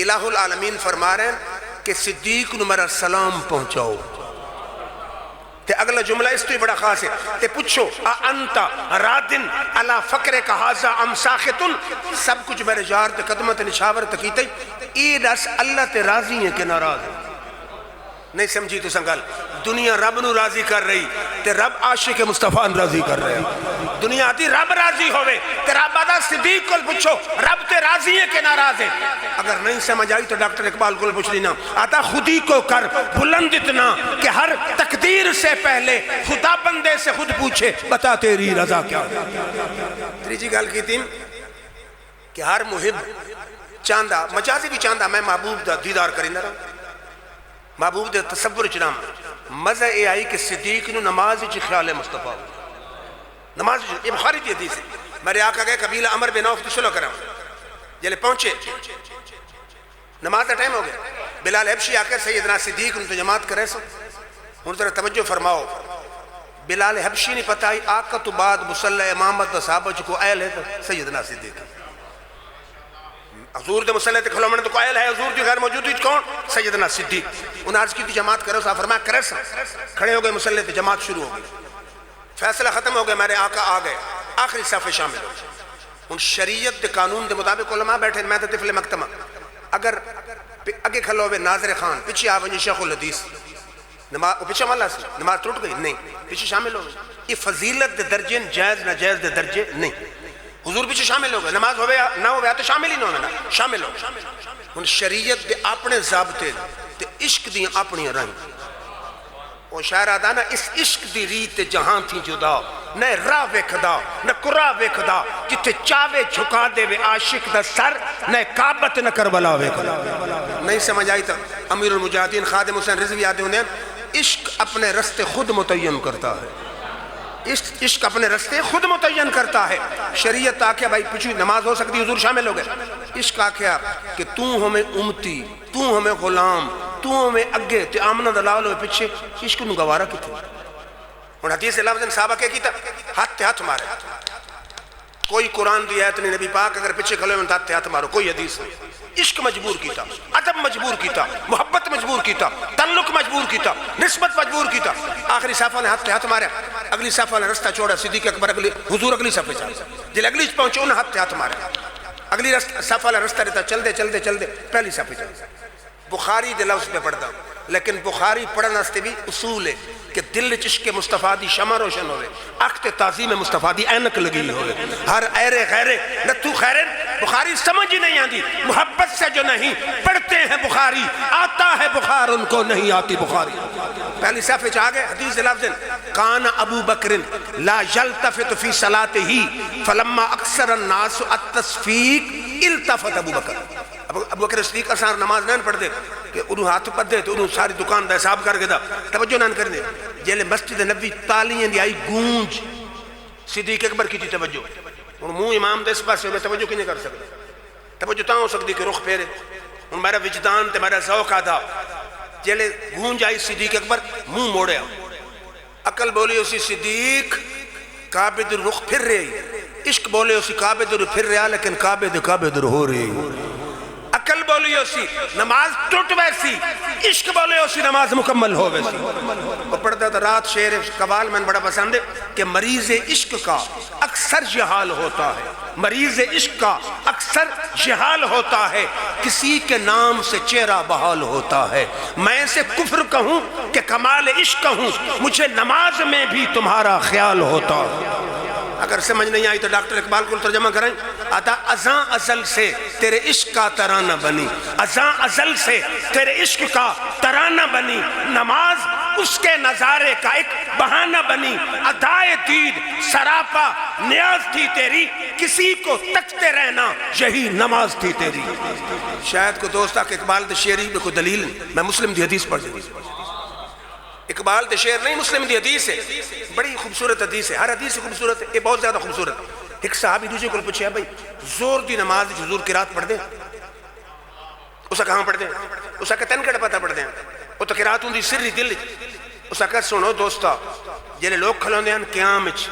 الہ العالمین فرما رہے ہیں کہ صدیق نے میرا سلام پہنچاؤ تے اگلا جملہ اس تو ہی بڑا خاص ہے تے پوچھو انتا رادن علا فقر کا حاضا ام ساختن سب کچھ میرے جار تے قدمت نشاور تکیتے ای دس اللہ تے راضی ہیں کہ ناراض ہیں نہیں سمجھی تو سنگل دنیا رب نو راضی کر رہی تے رب عاشق مصطفیٰ راضی کر رہے ہیں دنیا آتی رب راضی ہوئے تے رب آدھا صدیق کو پوچھو رب تے راضی ہے کہ ناراض ہے اگر نہیں سمجھ آئی تو ڈاکٹر اقبال کو پوچھ لینا آتا خودی کو کر بلند اتنا کہ ہر تقدیر سے پہلے خدا بندے سے خود پوچھے بتا تیری رضا کیا تیجی گال کی تیم کہ ہر محب چاندہ مجازی بھی چاندہ میں محبوب دا دیدار کریں نہ رہا محبوب دے تصور چنام مزہ اے آئی کہ صدیق نو نماز چی خیال مصطفیٰ نماز یہ بخاری دی حدیث ہے میرے آقا گئے قبیلہ عمر بن عوف تشلو کرم جلے پہنچے نماز دا ٹائم ہو گیا بلال حبشی آکے سیدنا صدیق نو تو جماعت کرے سو ان طرح توجہ فرماؤ بلال حبشی نہیں پتہ ہی آقا تو بعد مسلح امامت و صحابہ چکو اہل ہے تو سیدنا صدیق حضور دے مسلح تے کھلو منہ تو قائل ہے حضور جو غیر موجود ہوئی کون سیدنا صدیق انہاں عرض کی تھی جماعت کرو صاحب فرمایا کرے سا کھڑے ہو گئے مسلح تے جماعت شروع ہو گئی فیصلہ ختم ہو گیا میرے آقا آ گئے آخری صفحے شامل ہو ان شریعت دے قانون دے مطابق علماء بیٹھے میں تے طفل مکتمہ اگر اگے کھلو ہوئے ناظر خان پیچھے آونجی شیخ الحدیث پیچھے مالا سی نماز ٹوٹ گئی نہیں پیچھے شامل ہو گئے یہ فضیلت دے درجے جائز ناجائز دے درجے نہیں حضور پیچھے شامل ہو گئے نماز ہوئے نہ ہوئے تو شامل ہی نہ ہونا شامل ہو ان شریعت دے اپنے ضابطے تے عشق دی اپنی رنگ وہ شاعر آدھا نا اس عشق دی ریت جہاں تھی جدا نہ راہ ویکھدا نہ قرآ ویکھدا جتے چاوے جھکا دے وے عاشق دا سر نہ کعبت نہ کربلا ویکھدا نہیں سمجھ آئی تا امیر المجاہدین خادم حسین رضوی آدھے ہونے عشق اپنے رستے خود متعین کرتا ہے عشق اپنے رستے خود متعین کرتا ہے شریعت آکھیا بھائی پچھو نماز ہو سکتی حضور شامل ہو گئے عشق آکھیا کہ تو ہمیں امتی تو ہمیں غلام تو ہمیں اگے تے آمنہ دلال ہوئے پچھے عشق نو گوارا کی تھی اور حدیث لفظ صحابہ کے کی تھا ہاتھ تے ہاتھ مارے کوئی قرآن دی آیت نہیں نبی پاک اگر پچھے کھلے ہاتھ تے ہاتھ مارو کوئی حدیث نہیں عشق مجبور کیتا ادب مجبور کیتا محبت مجبور کیتا تعلق مجبور کیتا نسبت مجبور کیتا آخری صحابہ نے ہاتھ تے ہاتھ مارے اگلی صحابہ نے رستہ چھوڑا صدیق اکبر حضور اگلی صحابہ چاہے جل اگلی پہنچے انہیں ہاتھ تے ہاتھ مارے اگلی صحابہ نے رستہ رہتا چل دے پہلی صحابہ چاہے بخاری دے لفظ پہ پڑھتا لیکن بخاری پڑھنا ستے بھی اصول ہے کہ دل چشق مصطفیٰ دی شمع روشن ہوئے اخت تعظیم مصطفیٰ دی اینک لگی ہوئے ہر ایرے غیرے نتو خیرن بخاری سمجھ ہی نہیں آتی محبت سے جو نہیں پڑھتے ہیں بخاری آتا ہے بخار ان کو نہیں آتی بخاری پہلی صفحے چاہ گئے حدیث لفظ کان ابو بکر لا یلتفت فی صلاتہی فلما اکثر الناس التصفیق التفت ابو بکر ابو بکر صدیق اسار نماز نہیں پڑھ دے کہ انہوں ہاتھ پڑھ دے تو انہوں ساری دکان دا حساب کر کے دا توجہ نہ کر دے جیلے مسجد نبی تالیاں دی آئی گونج صدیق اکبر کی تھی توجہ اور منہ امام دے اس پاس سے توجہ کی نہیں کر سکتے توجہ تاں ہو سکتی کہ رخ پھیرے اور میرا وجدان تے میرا ذوق آدھا جیلے گونج آئی صدیق اکبر منہ موڑے عقل بولی اسی صدیق کعبے در رخ پھر رہی عشق بولے اسی کعبے در پھر رہا لیکن کعبے در ہو رہی عقل بولی ہو سی نماز ٹوٹ ویسی، عشق بولے ہو سی نماز مکمل ہو ویسی۔ وہ پڑھتا تھا رات شعر قوال میں بڑا پسند ہے کہ مریض عشق کا اکثر یہ حال ہوتا ہے، مریض عشق کا اکثر یہ حال ہوتا ہے، کسی کے نام سے چہرہ بحال ہوتا ہے۔ میں سے کفر کہوں کہ کمال عشق کہوں، مجھے نماز میں بھی تمہارا خیال ہوتا ہے۔ اگر سمجھ نہیں آئی تو ڈاکٹر اقبال کو ترجمہ کریں، آتا ازاں ازل سے تیرے عشق کا ترانہ بنی، ازاں ازل سے تیرے عشق کا ترانہ بنی، نماز اس کے نظارے کا ایک بہانہ بنی، ادائے دید سراپا نیاز تھی تیری، کسی کو تکتے رہنا یہی نماز تھی تیری۔ شاید کو دوستا کہ اقبال دے شعری میں کوئی دلیل نہیں، میں مسلم دی حدیث پڑھ دی، اقبال دے شعر نہیں مسلم دی حدیث ہے، بڑی خوبصورت حدیث ہے، ہر حدیث خوبصورت ہے، یہ بہت زیادہ خوبصورت ہے۔ ایک صحابی دوسرے کو پوچھا بھائی زور دی نماز حضور کی رات پڑھ دیں، اسا کہاں پڑھ دیں، اسا کہ تن کڑا پتہ پڑھ دیں، وہ تو قرات ہوں دی سری دل، اسا کہ سنو دوستا جنہیں لوگ کھلوں دیں قیام اچ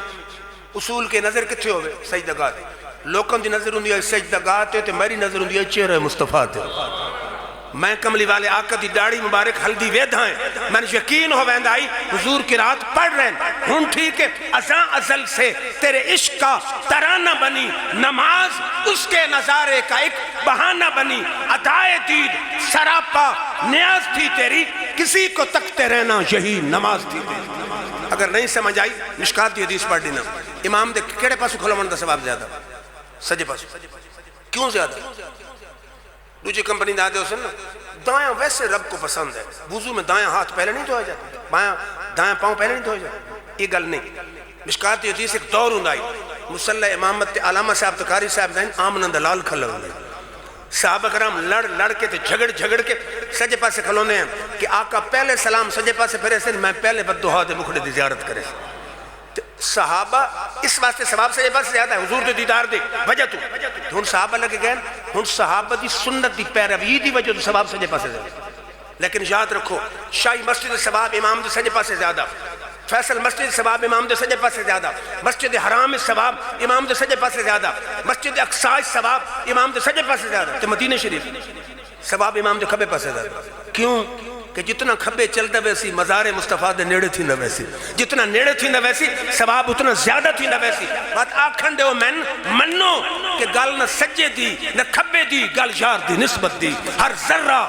اصول کے نظر کتھے ہوئے سجدہ گاہ دے، لوگوں دی نظر ہوں دی سجدہ گاہ تے تے میری نظر ہوں دی چہرہ مصطفیٰ تے، میں کملی والے آقا دی داڑھی مبارک ہلدی ویدھا ہیں، میں نے یقین ہو ویندہ آئی حضور کی رات پڑھ رہے ہیں، ہن ٹھیک ہے ازاں ازل سے تیرے عشق کا ترانہ بنی، نماز اس کے نظارے کا ایک بہانہ بنی، ادائے دید سراپا نیاز تھی تیری، کسی کو تکتے رہنا یہی نماز تھی تیری۔ اگر نہیں سمجھ آئی مشکات دی حدیث پڑھ دینا، امام دے کیڑے پاسو کھلو من دا ثواب زیادہ، سجے پاسو، کیوں زیادہ؟ دوسری کمپنی دا دے اسن دائیں ویسے رب کو پسند ہے، وضو میں دائیں ہاتھ پہلے نہیں دھویا جاتا، دائیں پاؤں پہلے نہیں دھویا جاتا، یہ گل نہیں۔ مشکات دی حدیث ایک دور ہوں آئی، مصلی امامت تے علامہ صاحب تقاری صاحب دائیں آمن دلال کھلو ہوئے، صحابہ کرام لڑ کے تے جھگڑ کے سجے پاسے کھلونے ہیں کہ آقا پہلے سلام سجے پاسے پھرے سے میں پہلے بددعا دے مکھڑے دی زیارت کرے، صحابہ اس واسطے ثواب سے بس زیادہ ہے، حضور دے دیدار دے وجہ تو ہن صحابہ لگے گئے ہن صحابہ دی سنت دی پیروی دی وجہ تو ثواب سجے پاسے زیادہ، لیکن یاد رکھو شاہی مسجد ثواب امام دے سجے پاسے زیادہ، فیصل مسجد ثواب امام دے سجے پاسے زیادہ، مسجد حرام ثواب امام دے سجے پاسے زیادہ، مسجد اقصی ثواب امام دے سجے پاسے زیادہ، تے مدینہ شریف ثواب امام دے کھبے پاسے زیادہ۔ کیوں کہ جتنا کھبے چلتا ویسی مزار مصطفیٰ دے نیڑے تھی نہ ویسی، جتنا نیڑے تھی نہ ویسی ثواب اتنا زیادہ تھی نہ ویسی۔ بات آکھن دے ہو منو کہ گل نہ سجے دی نہ کھبے دی، گل یار دی نسبت دی، ہر ذرہ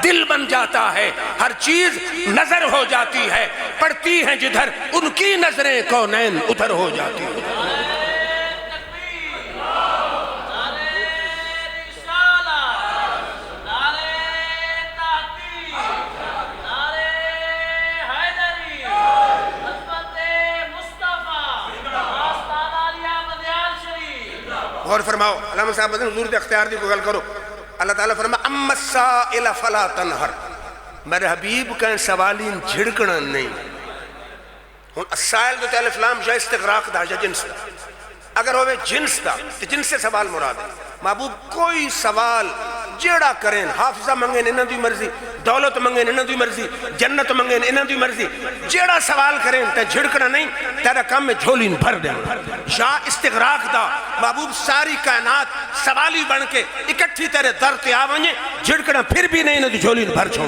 دل بن جاتا ہے، ہر چیز نظر ہو جاتی ہے، پڑتی ہیں جدھر ان کی نظریں کونین ادھر ہو جاتی ہیں۔ غور فرماؤ علامہ صاحب بزن حضور دے اختیار دی کو گل کرو، اللہ تعالیٰ فرما اما السائل فلا تنہر، میرے حبیب کہیں سوالین جھڑکنا نہیں۔ ہن السائل دو الف لام یا استغراق دا یا جنس دا، اگر ہوئے جنس دا تو جنس سے سوال مراد ہے، محبوب کوئی سوال جیڑا کریں، حافظہ منگیں انہاں دی مرضی، دولت منگیں انہاں دی مرضی، جنت منگیں انہاں دی مرضی، جیڑا سوال کریں تے جھڑکنا نہیں، تیرا کام میں جھولین بھر دیں۔ یا استغراق دا، محبوب ساری کائنات سوالی بن کے اکٹھی تیرے در تے آوانجے، جھڑکنا پھر بھی نہیں، انہاں دی جھولین بھر چھوڑ،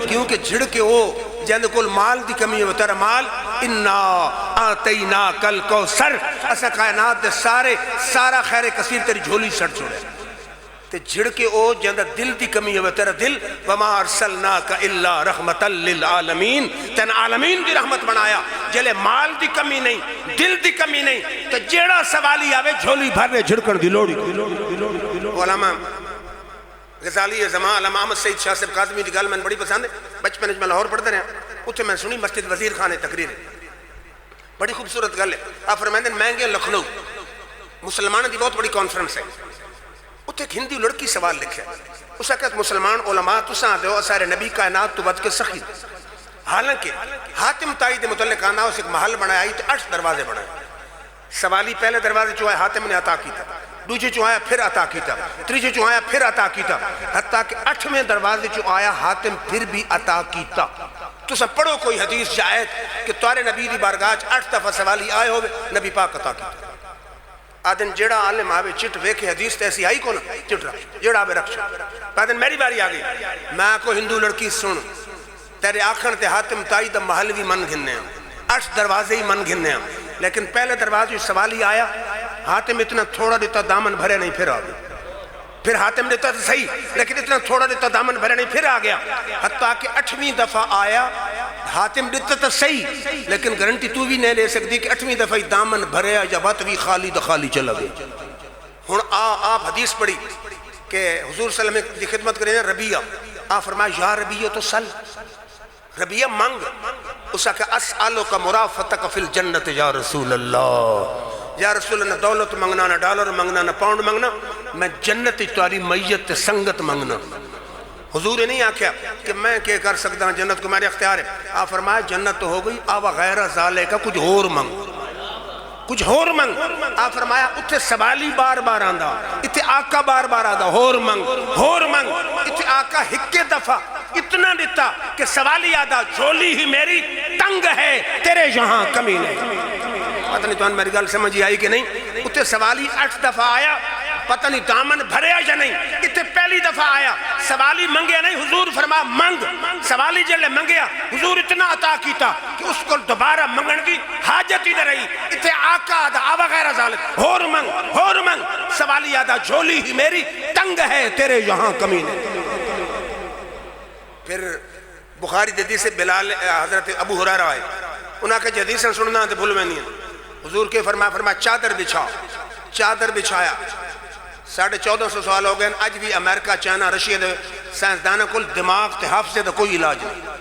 کیونکہ جھڑکے وہ جہاں کل مال دی کمی ہے تیرا مال انا آتینا کل کوثر، اسا کائنات دے سارا خیر کثیر تیری جھولی سڑ چھوڑے، تے جھڑکے او جہاں دل دی کمی ہے تیرا دل وما ارسلناک الا رحمتا للعالمین، تین عالمین دی رحمت بنایا، جلے مال دی کمی نہیں دل دی کمی نہیں، تو جیڑا سوالی آوے جھولی بھر رہے جھڑکن دی لوڑی۔ علامہ غزالی زمان علامہ احمد سید شاہ صاحب قاظمی دی گل میں بڑی پسند ہے، بچپن میں لاہور پڑھتے رہے ہیں، اتھے میں سنی مسجد وزیر خان تقریر، بڑی خوبصورت گل ہے، آپ فرمائیں میں گیا لکھنؤ، مسلمانوں دی بہت بڑی کانفرنس ہے، اتھے ایک ہندی لڑکی سوال لکھے، اسے کہت مسلمان علماء تساں دیو اسارے نبی کائنات تو بد کے سخی، حالانکہ حاتم تائی دے متعلق آنا اس ایک محل بنایا ہی تو 8 دروازے بنائے، سوالی پہلے دروازے جو آیا حاتم نے عطا کی تھا، دوسرے جو آیا پھر عطا کی تھا، تیسرے جو آیا پھر عطا کی تھا، حتیٰ کہ 8ویں دروازے جو آیا حاتم پھر بھی عطا کی تھا۔ تو سب پڑھو کوئی حدیث جائد کہ تارے نبی دی بارگاہ 8 دفعہ سوالی آئے ہوئے نبی پاک عطا کی تھا۔ آدن جیڑا عالم آوے چٹ ویکھے حدیث تے ایسی آئی کو نا چٹ رکھ جیڑا آوے رکھ آدن میری باری آگئی میں کو ہندو لڑکی سن تیرے آخر تے حاتم تائی دا محل بھی من گھننے ہیں 8 دروازے ہی من گھننے ہیں لیکن پہلے دروازے سوال ہی آیا حاتم اتنا تھوڑا دیتا دامن بھرے نہیں پھر آگیا پھر حاتم دیتا تو صحیح لیکن اتنا تھوڑا دیتا دامن بھرے نہیں پھر آگیا حتیٰ کہ 8ویں دفعہ آیا حاتم دیتا تو صحیح لیکن گارنٹی تو بھی نہیں لے سکتی کہ 8ویں دفعہ دامن بھرے یا بات بھی خالی تو خالی چلا گیا ہن آپ حدیث پڑھی کہ حضور صلی اللہ علیہ وسلم کی خدمت کریں ربیہ آپ فرمایا یا ربیہ تو سل ربیہ منگ اسا کہ اسالو کا مرافقتک فی الجنت یا رسول اللہ یا رسول اللہ نہ دولت منگنا نہ ڈالر منگنا نہ پاؤنڈ منگنا میں جنت تاری میت سنگت منگنا حضور نے نہیں آکھیا کہ میں کیا کر سکتا ہوں جنت کو میرے اختیار ہے آپ فرمایا جنت تو ہو گئی آوا غیر ذالے کا کچھ اور منگ آپ فرمایا اتھے سوالی بار بار آندہ اتھے آقا بار بار آندہ ہور منگ اتھے آقا ہکے دفعہ اتنا دیتا کہ سوالی آدھا جھولی ہی میری تنگ ہے تیرے یہاں کمی نہیں پتہ نہیں تو میری گل سمجھی آئی کہ نہیں اتھے سوالی 8 دفعہ آیا پتہ نہیں دامن بھرے یا نہیں اتھے پہلی دفعہ آیا سوالی منگیا نہیں حضور فرما منگ سوالی جلے منگیا حضور اتنا عطا کیتا کہ اس کو دوبارہ منگن کی حاجت ہی نہ رہی اتھے آقا آدھا آوا غیر ذالک ہور منگ سوالی آدھا جھولی ہی میری تنگ ہے تیرے یہاں کمی نہیں پھر بخاری حدیث سے بلال حضرت ابو ہریرہ آئے انہاں کے حدیثیں سننا تو بھول میں نہیں حضور کے فرمایا چادر بچھایا 1450 سال ہو گئے آج بھی امریکہ چائنا رشیا دے سائنسدانہ کل دماغ تے حافظے دا کوئی علاج نہیں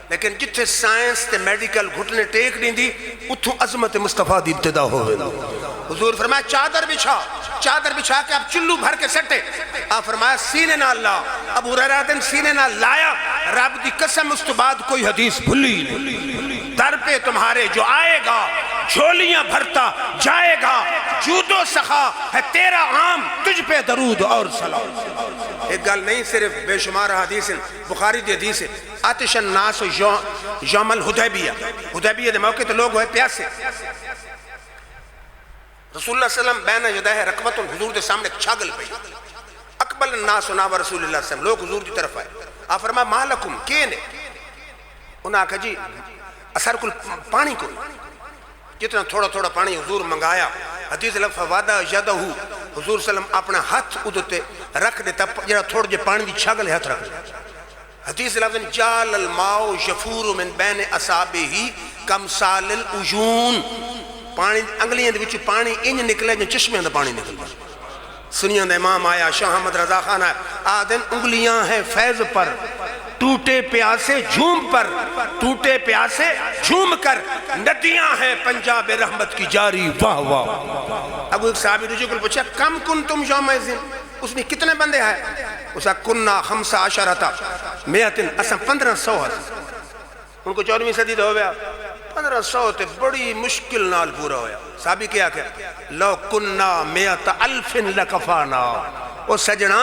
لیکن جتھے سائنس تے میڈیکل گھٹنے ٹیک نہیں دی اتھوں عظمت مصطفیٰ دی ابتدا ہوئے حضور فرمایا چادر بچھا کے آپ چلو بھر کے سٹے آپ فرمایا سینے نہ اللہ ابو ہریرہ دن سینے نہ لایا رب دی قسم اس تو بعد کوئی حدیث بھلی نہیں در پہ تمہارے جو آئے گا جھولیاں بھرتا جائے گا جود و سخا ہے تیرا عام تجھ پہ درود اور سلام ایک گل نہیں صرف بے شمار حدیث بخاری دی حدیث آتش الناس یوم الحدیبیہ دے موقع تو لوگ ہوئے پیاسے رسول اللہ صلی اللہ علیہ وسلم بین یدہ رکبت حضور دے سامنے چھاگل پئی اقبل الناس ناو رسول اللہ صلی اللہ علیہ وسلم لوگ حضور کی طرف آئے آپ فرمایا مالکم کینے انہاں کہا جی اثر کل پانی کو جتنا تھوڑا پانی حضور منگایا حدیث لفظ وعدہ یدہ حضور صلی اللہ علیہ وسلم اپنا ہاتھ ادھتے رکھ دیتا جڑا تھوڑ جے پانی دی چھاگل ہاتھ رکھ دیتا حدیث لفظ جال الماء یفور من بین اصابہ کمثال العیون پانی انگلیاں دے وچ پانی انج نکلے جو چشمے دا پانی نکلے سنیاں دا امام آیا شاہ احمد رضا خان آیا آدن انگلیاں ہیں فیض پر ٹوٹے پیاسے جھوم کر ندیاں ہیں پنجاب رحمت کی جاری واہ واہ ابو ایک صحابی رجوع کو پوچھا کم کن تم یوم الدین اس نے کتنے بندے ہیں اسا کننا 15 میتن اسا 1500 ان کو 14ویں صدی تو ہو گیا 1500 تے بڑی مشکل نال پورا ہویا صحابی کیا کہ لو کننا میت الف لکفانا وہ سجنا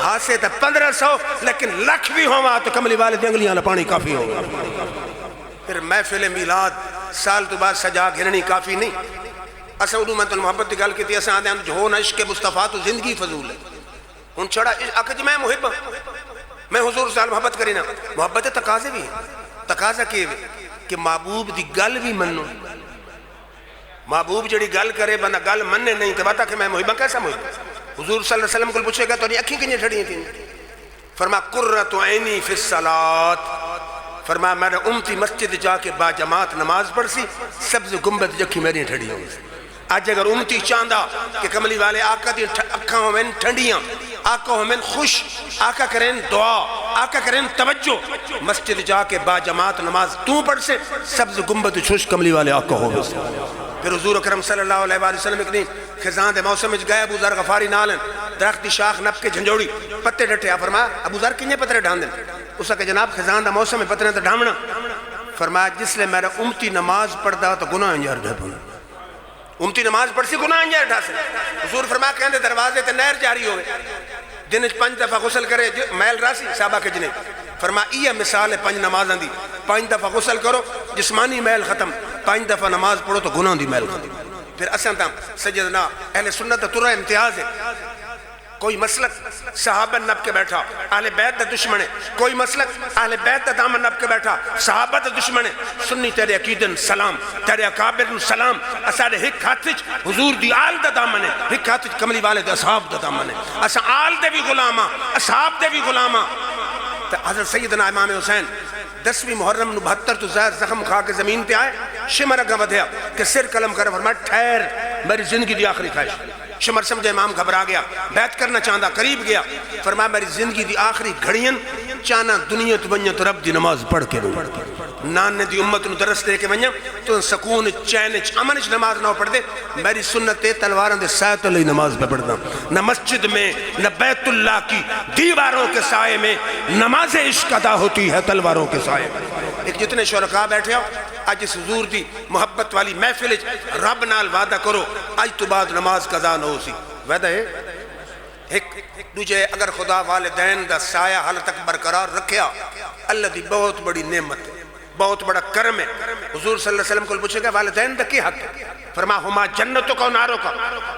ہاسے تا 1500 لیکن لکھ بھی ہوا تو کملی والے دنگلیاں پانی کافی ہوگا پھر محفل میلاد سال تو بعد سجا گھرنی کافی نہیں اسا علومت المحبت دی گل کی تھی اسا آدھے ہم جو ہونا عشق مصطفیٰ تو زندگی فضول ہے ان چھڑا آکھ جی میں محب میں حضور سے محبت کرینا محبت تقاضے بھی ہیں تقاضا کیے کہ محبوب دی گل بھی منو محبوب جڑی گل کرے بندہ گل مننے نہیں تو بتا کہ میں محبہ کیسا محب حضور صلی اللہ علیہ وسلم کو پوچھے گا تو نہیں اکھیں کنی ٹھڑی تھیں فرما قرۃ عینی فی الصلاۃ فرما میرا امتی مسجد جا کے با جماعت نماز پڑھ سی سبز گنبد جکھی میری ٹھڑی ہوں آج اگر امتی چاندہ کہ کملی والے آقا دی اکھاں ہمیں ٹھنڈیاں آقا ہمیں خوش آقا کریں دعا آقا کریں توجہ مسجد جا کے با جماعت نماز تو پڑھ سے سبز گنبد چھوش کملی والے آقا ہو پھر حضور اکرم صلی اللہ علیہ وسلم اکنی خزان دے موسم میں گئے ابو ذر غفاری نالن درخت دی شاخ نپ کے جھنجوڑی پتے ڈٹے آپ فرمایا ابو ذر کنیے پترے ڈھان دیں اسا کہ جناب خزان دا موسم میں پترے تو ڈھامنا فرمایا جس لئے میرا امتی نماز پڑھتا تو گناہ انجار ڈھا پڑھنا امتی نماز پڑھ سی گناہ انجار ڈھا سے حضور فرمایا کہندے دروازے تے نہر جاری ہوئے دن 5 دفعہ غسل کرے میل راسی صحابہ کے جنے فرمایا یہ مثال ہے 5 نمازاں دی 5 دفعہ غسل کرو جسمانی میل ختم 5 دفعہ نماز پڑھو تو گناہ دی میل ختم پھر اساں تا سیدنا اہل سنت دا ترہ امتیاز ہے. کوئی مسلک صحابہ نب کے بیٹھا اہل بیت دا دشمن ہے, کوئی مسلک اہل بیت دا دامن نب کے بیٹھا صحابہ دا دشمن ہے. سنی تیرے عقیدن سلام, تیرے اکابرن سلام. اساڑے ہک ہاتھ وچ حضور دی آل دا دامن ہے, ہک ہاتھ وچ کملی والے دے اصحاب دا دامن ہے. اساں آل دے بھی غلاماں, اصحاب دے بھی غلاماں. حضرت سیدنا امام حسین 10ویں محرم نو 72 تو زہر زخم کھا کے زمین پہ آئے. شمر اگا ودھیا کہ سر قلم کر, فرمایا ٹھہر میری زندگی دی آخری خواہش. شمر سمجھے امام گھبرا گیا, بیعت کرنا چاہتا, قریب گیا, فرمایا میری زندگی دی آخری گھڑین چانا دنیا تو بنیا تو رب دی نماز پڑھ کے رو, نانے دی امت نو درس دے کے بنیا تو سکون چین امن نماز نہ پڑھ دے. میری سنت تلواروں دے سائے تو لئی نماز پہ پڑھنا, نہ مسجد میں نہ بیت اللہ کی دیواروں کے سائے میں نماز عشق ادا ہوتی ہے تلواروں کے سائے میں. ایک جتنے شرکاء بیٹھے ہو آج اس حضور دی محبت والی محفل رب نال وعدہ کرو آج تو بعد نماز قضا نہ ہو سی. وعدہ ہے ایک دوجہ اگر خدا والدین دا سایہ حال تک برقرار رکھیا اللہ دی بہت بڑی نعمت ہے, بہت بڑا کرم ہے. حضور صلی اللہ علیہ وسلم کو پوچھے گا والدین دا کی حق ہے؟ فرما ہما جنتوں کا ناروں کا,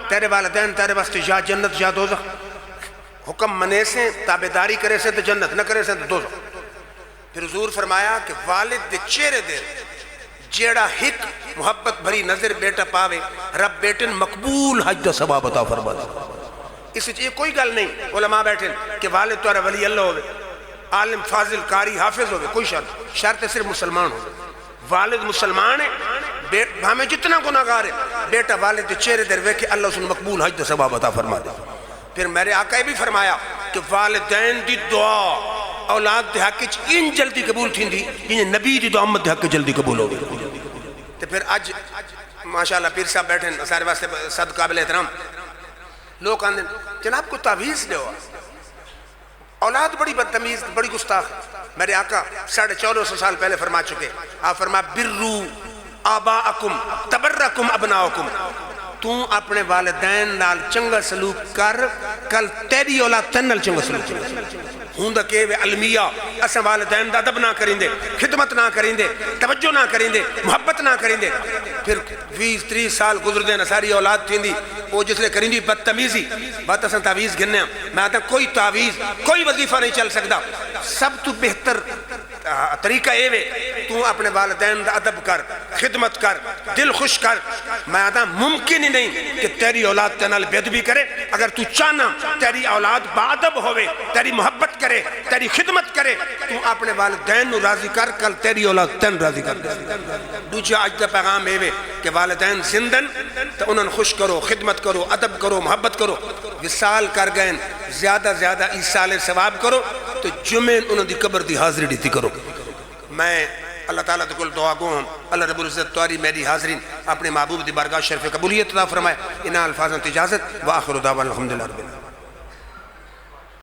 تیرے والدین تیرے واسطے یا جنت یا دوزخ. حکم منے سے تابداری کرے سے تو جنت, نہ کرے سے تو دوزخ. پھر حضور فرمایا کہ والد دے چہرے دے جیڑا ہک محبت بھری نظر بیٹا پاوے رب بیٹن مقبول حج دا ثواب عطا فرما دے. اس وچ یہ کوئی گل نہیں علماء بیٹھن کہ والد تو ولی اللہ ہوئے, عالم فاضل قاری حافظ ہوئے, کوئی شرط صرف مسلمان ہوئے. والد مسلمان ہے, ہمیں جتنا گناہگار ہے, بیٹا والد دے چہرے در وے کہ اللہ اس نے مقبول حج دا ثواب عطا فرما دے. پھر میرے آقا بھی فرمایا کہ والدین دی دعا اولاد دے حق وچ ان جلدی قبول تھی دی ان نبی دی دعا امت دے حق جلدی قبول ہو گئی. تو پھر اج ماشاءاللہ پیر صاحب بیٹھے سارے واسطے صد قابل احترام. لوگ آندے جناب کو تعویذ دے ہوا, اولاد بڑی بدتمیز بڑی گستاخ. میرے آقا 1450 سال پہلے فرما چکے, آپ فرما برو آباءکم تبرکم ابناؤکم, تو اپنے والدین نال چنگا سلوک کر کل تیری اولاد تن نال چنگا سلوک کر. ہوں دا کہ علمیہ اسا والدین دا ادب نہ کریں دے, خدمت نہ کریں دے, توجہ نہ کریں دے, محبت نہ کریں دے. پھر 20-30 سال گزر دے ساری اولاد تھیں دی وہ جس لئے کریں دی بدتمیزی. بات اساں تعویذ گننے ہیں, میں آتا کوئی تعویذ کوئی وظیفہ نہیں چل سکتا. سب تو بہتر طریقہ اے وے تو اپنے والدین دا ادب کر, خدمت کر, دل خوش کر. میں آتا ممکن ہی نہیں کہ تیری اولاد تنال بےدبی کرے. اگر تو چاہنا تیری اولاد باادب ہوئے, تیری محبت کرے, تیری خدمت کرے, تو اپنے والدین نو راضی کر, کل تیری اولاد تن راضی کر. دوجہ آج دا پیغام اے وے کہ والدین زندن تو انہوں خوش کرو, خدمت کرو, ادب کرو, محبت کرو. وصال کر گئے زیادہ زیادہ ایصال ثواب کرو, تو جمعین انہوں دی قبر دی حاضری دیتی کرو. میں اللہ تعالیٰ تکل دعا گو ہم اللہ رب العزت تواری میری حاضرین اپنے محبوب دی بارگاہ شرف قبولیت عطا فرمائے. انہا الفاظاں تجازت وآخر دعوان الحمدللہ رب العالمین.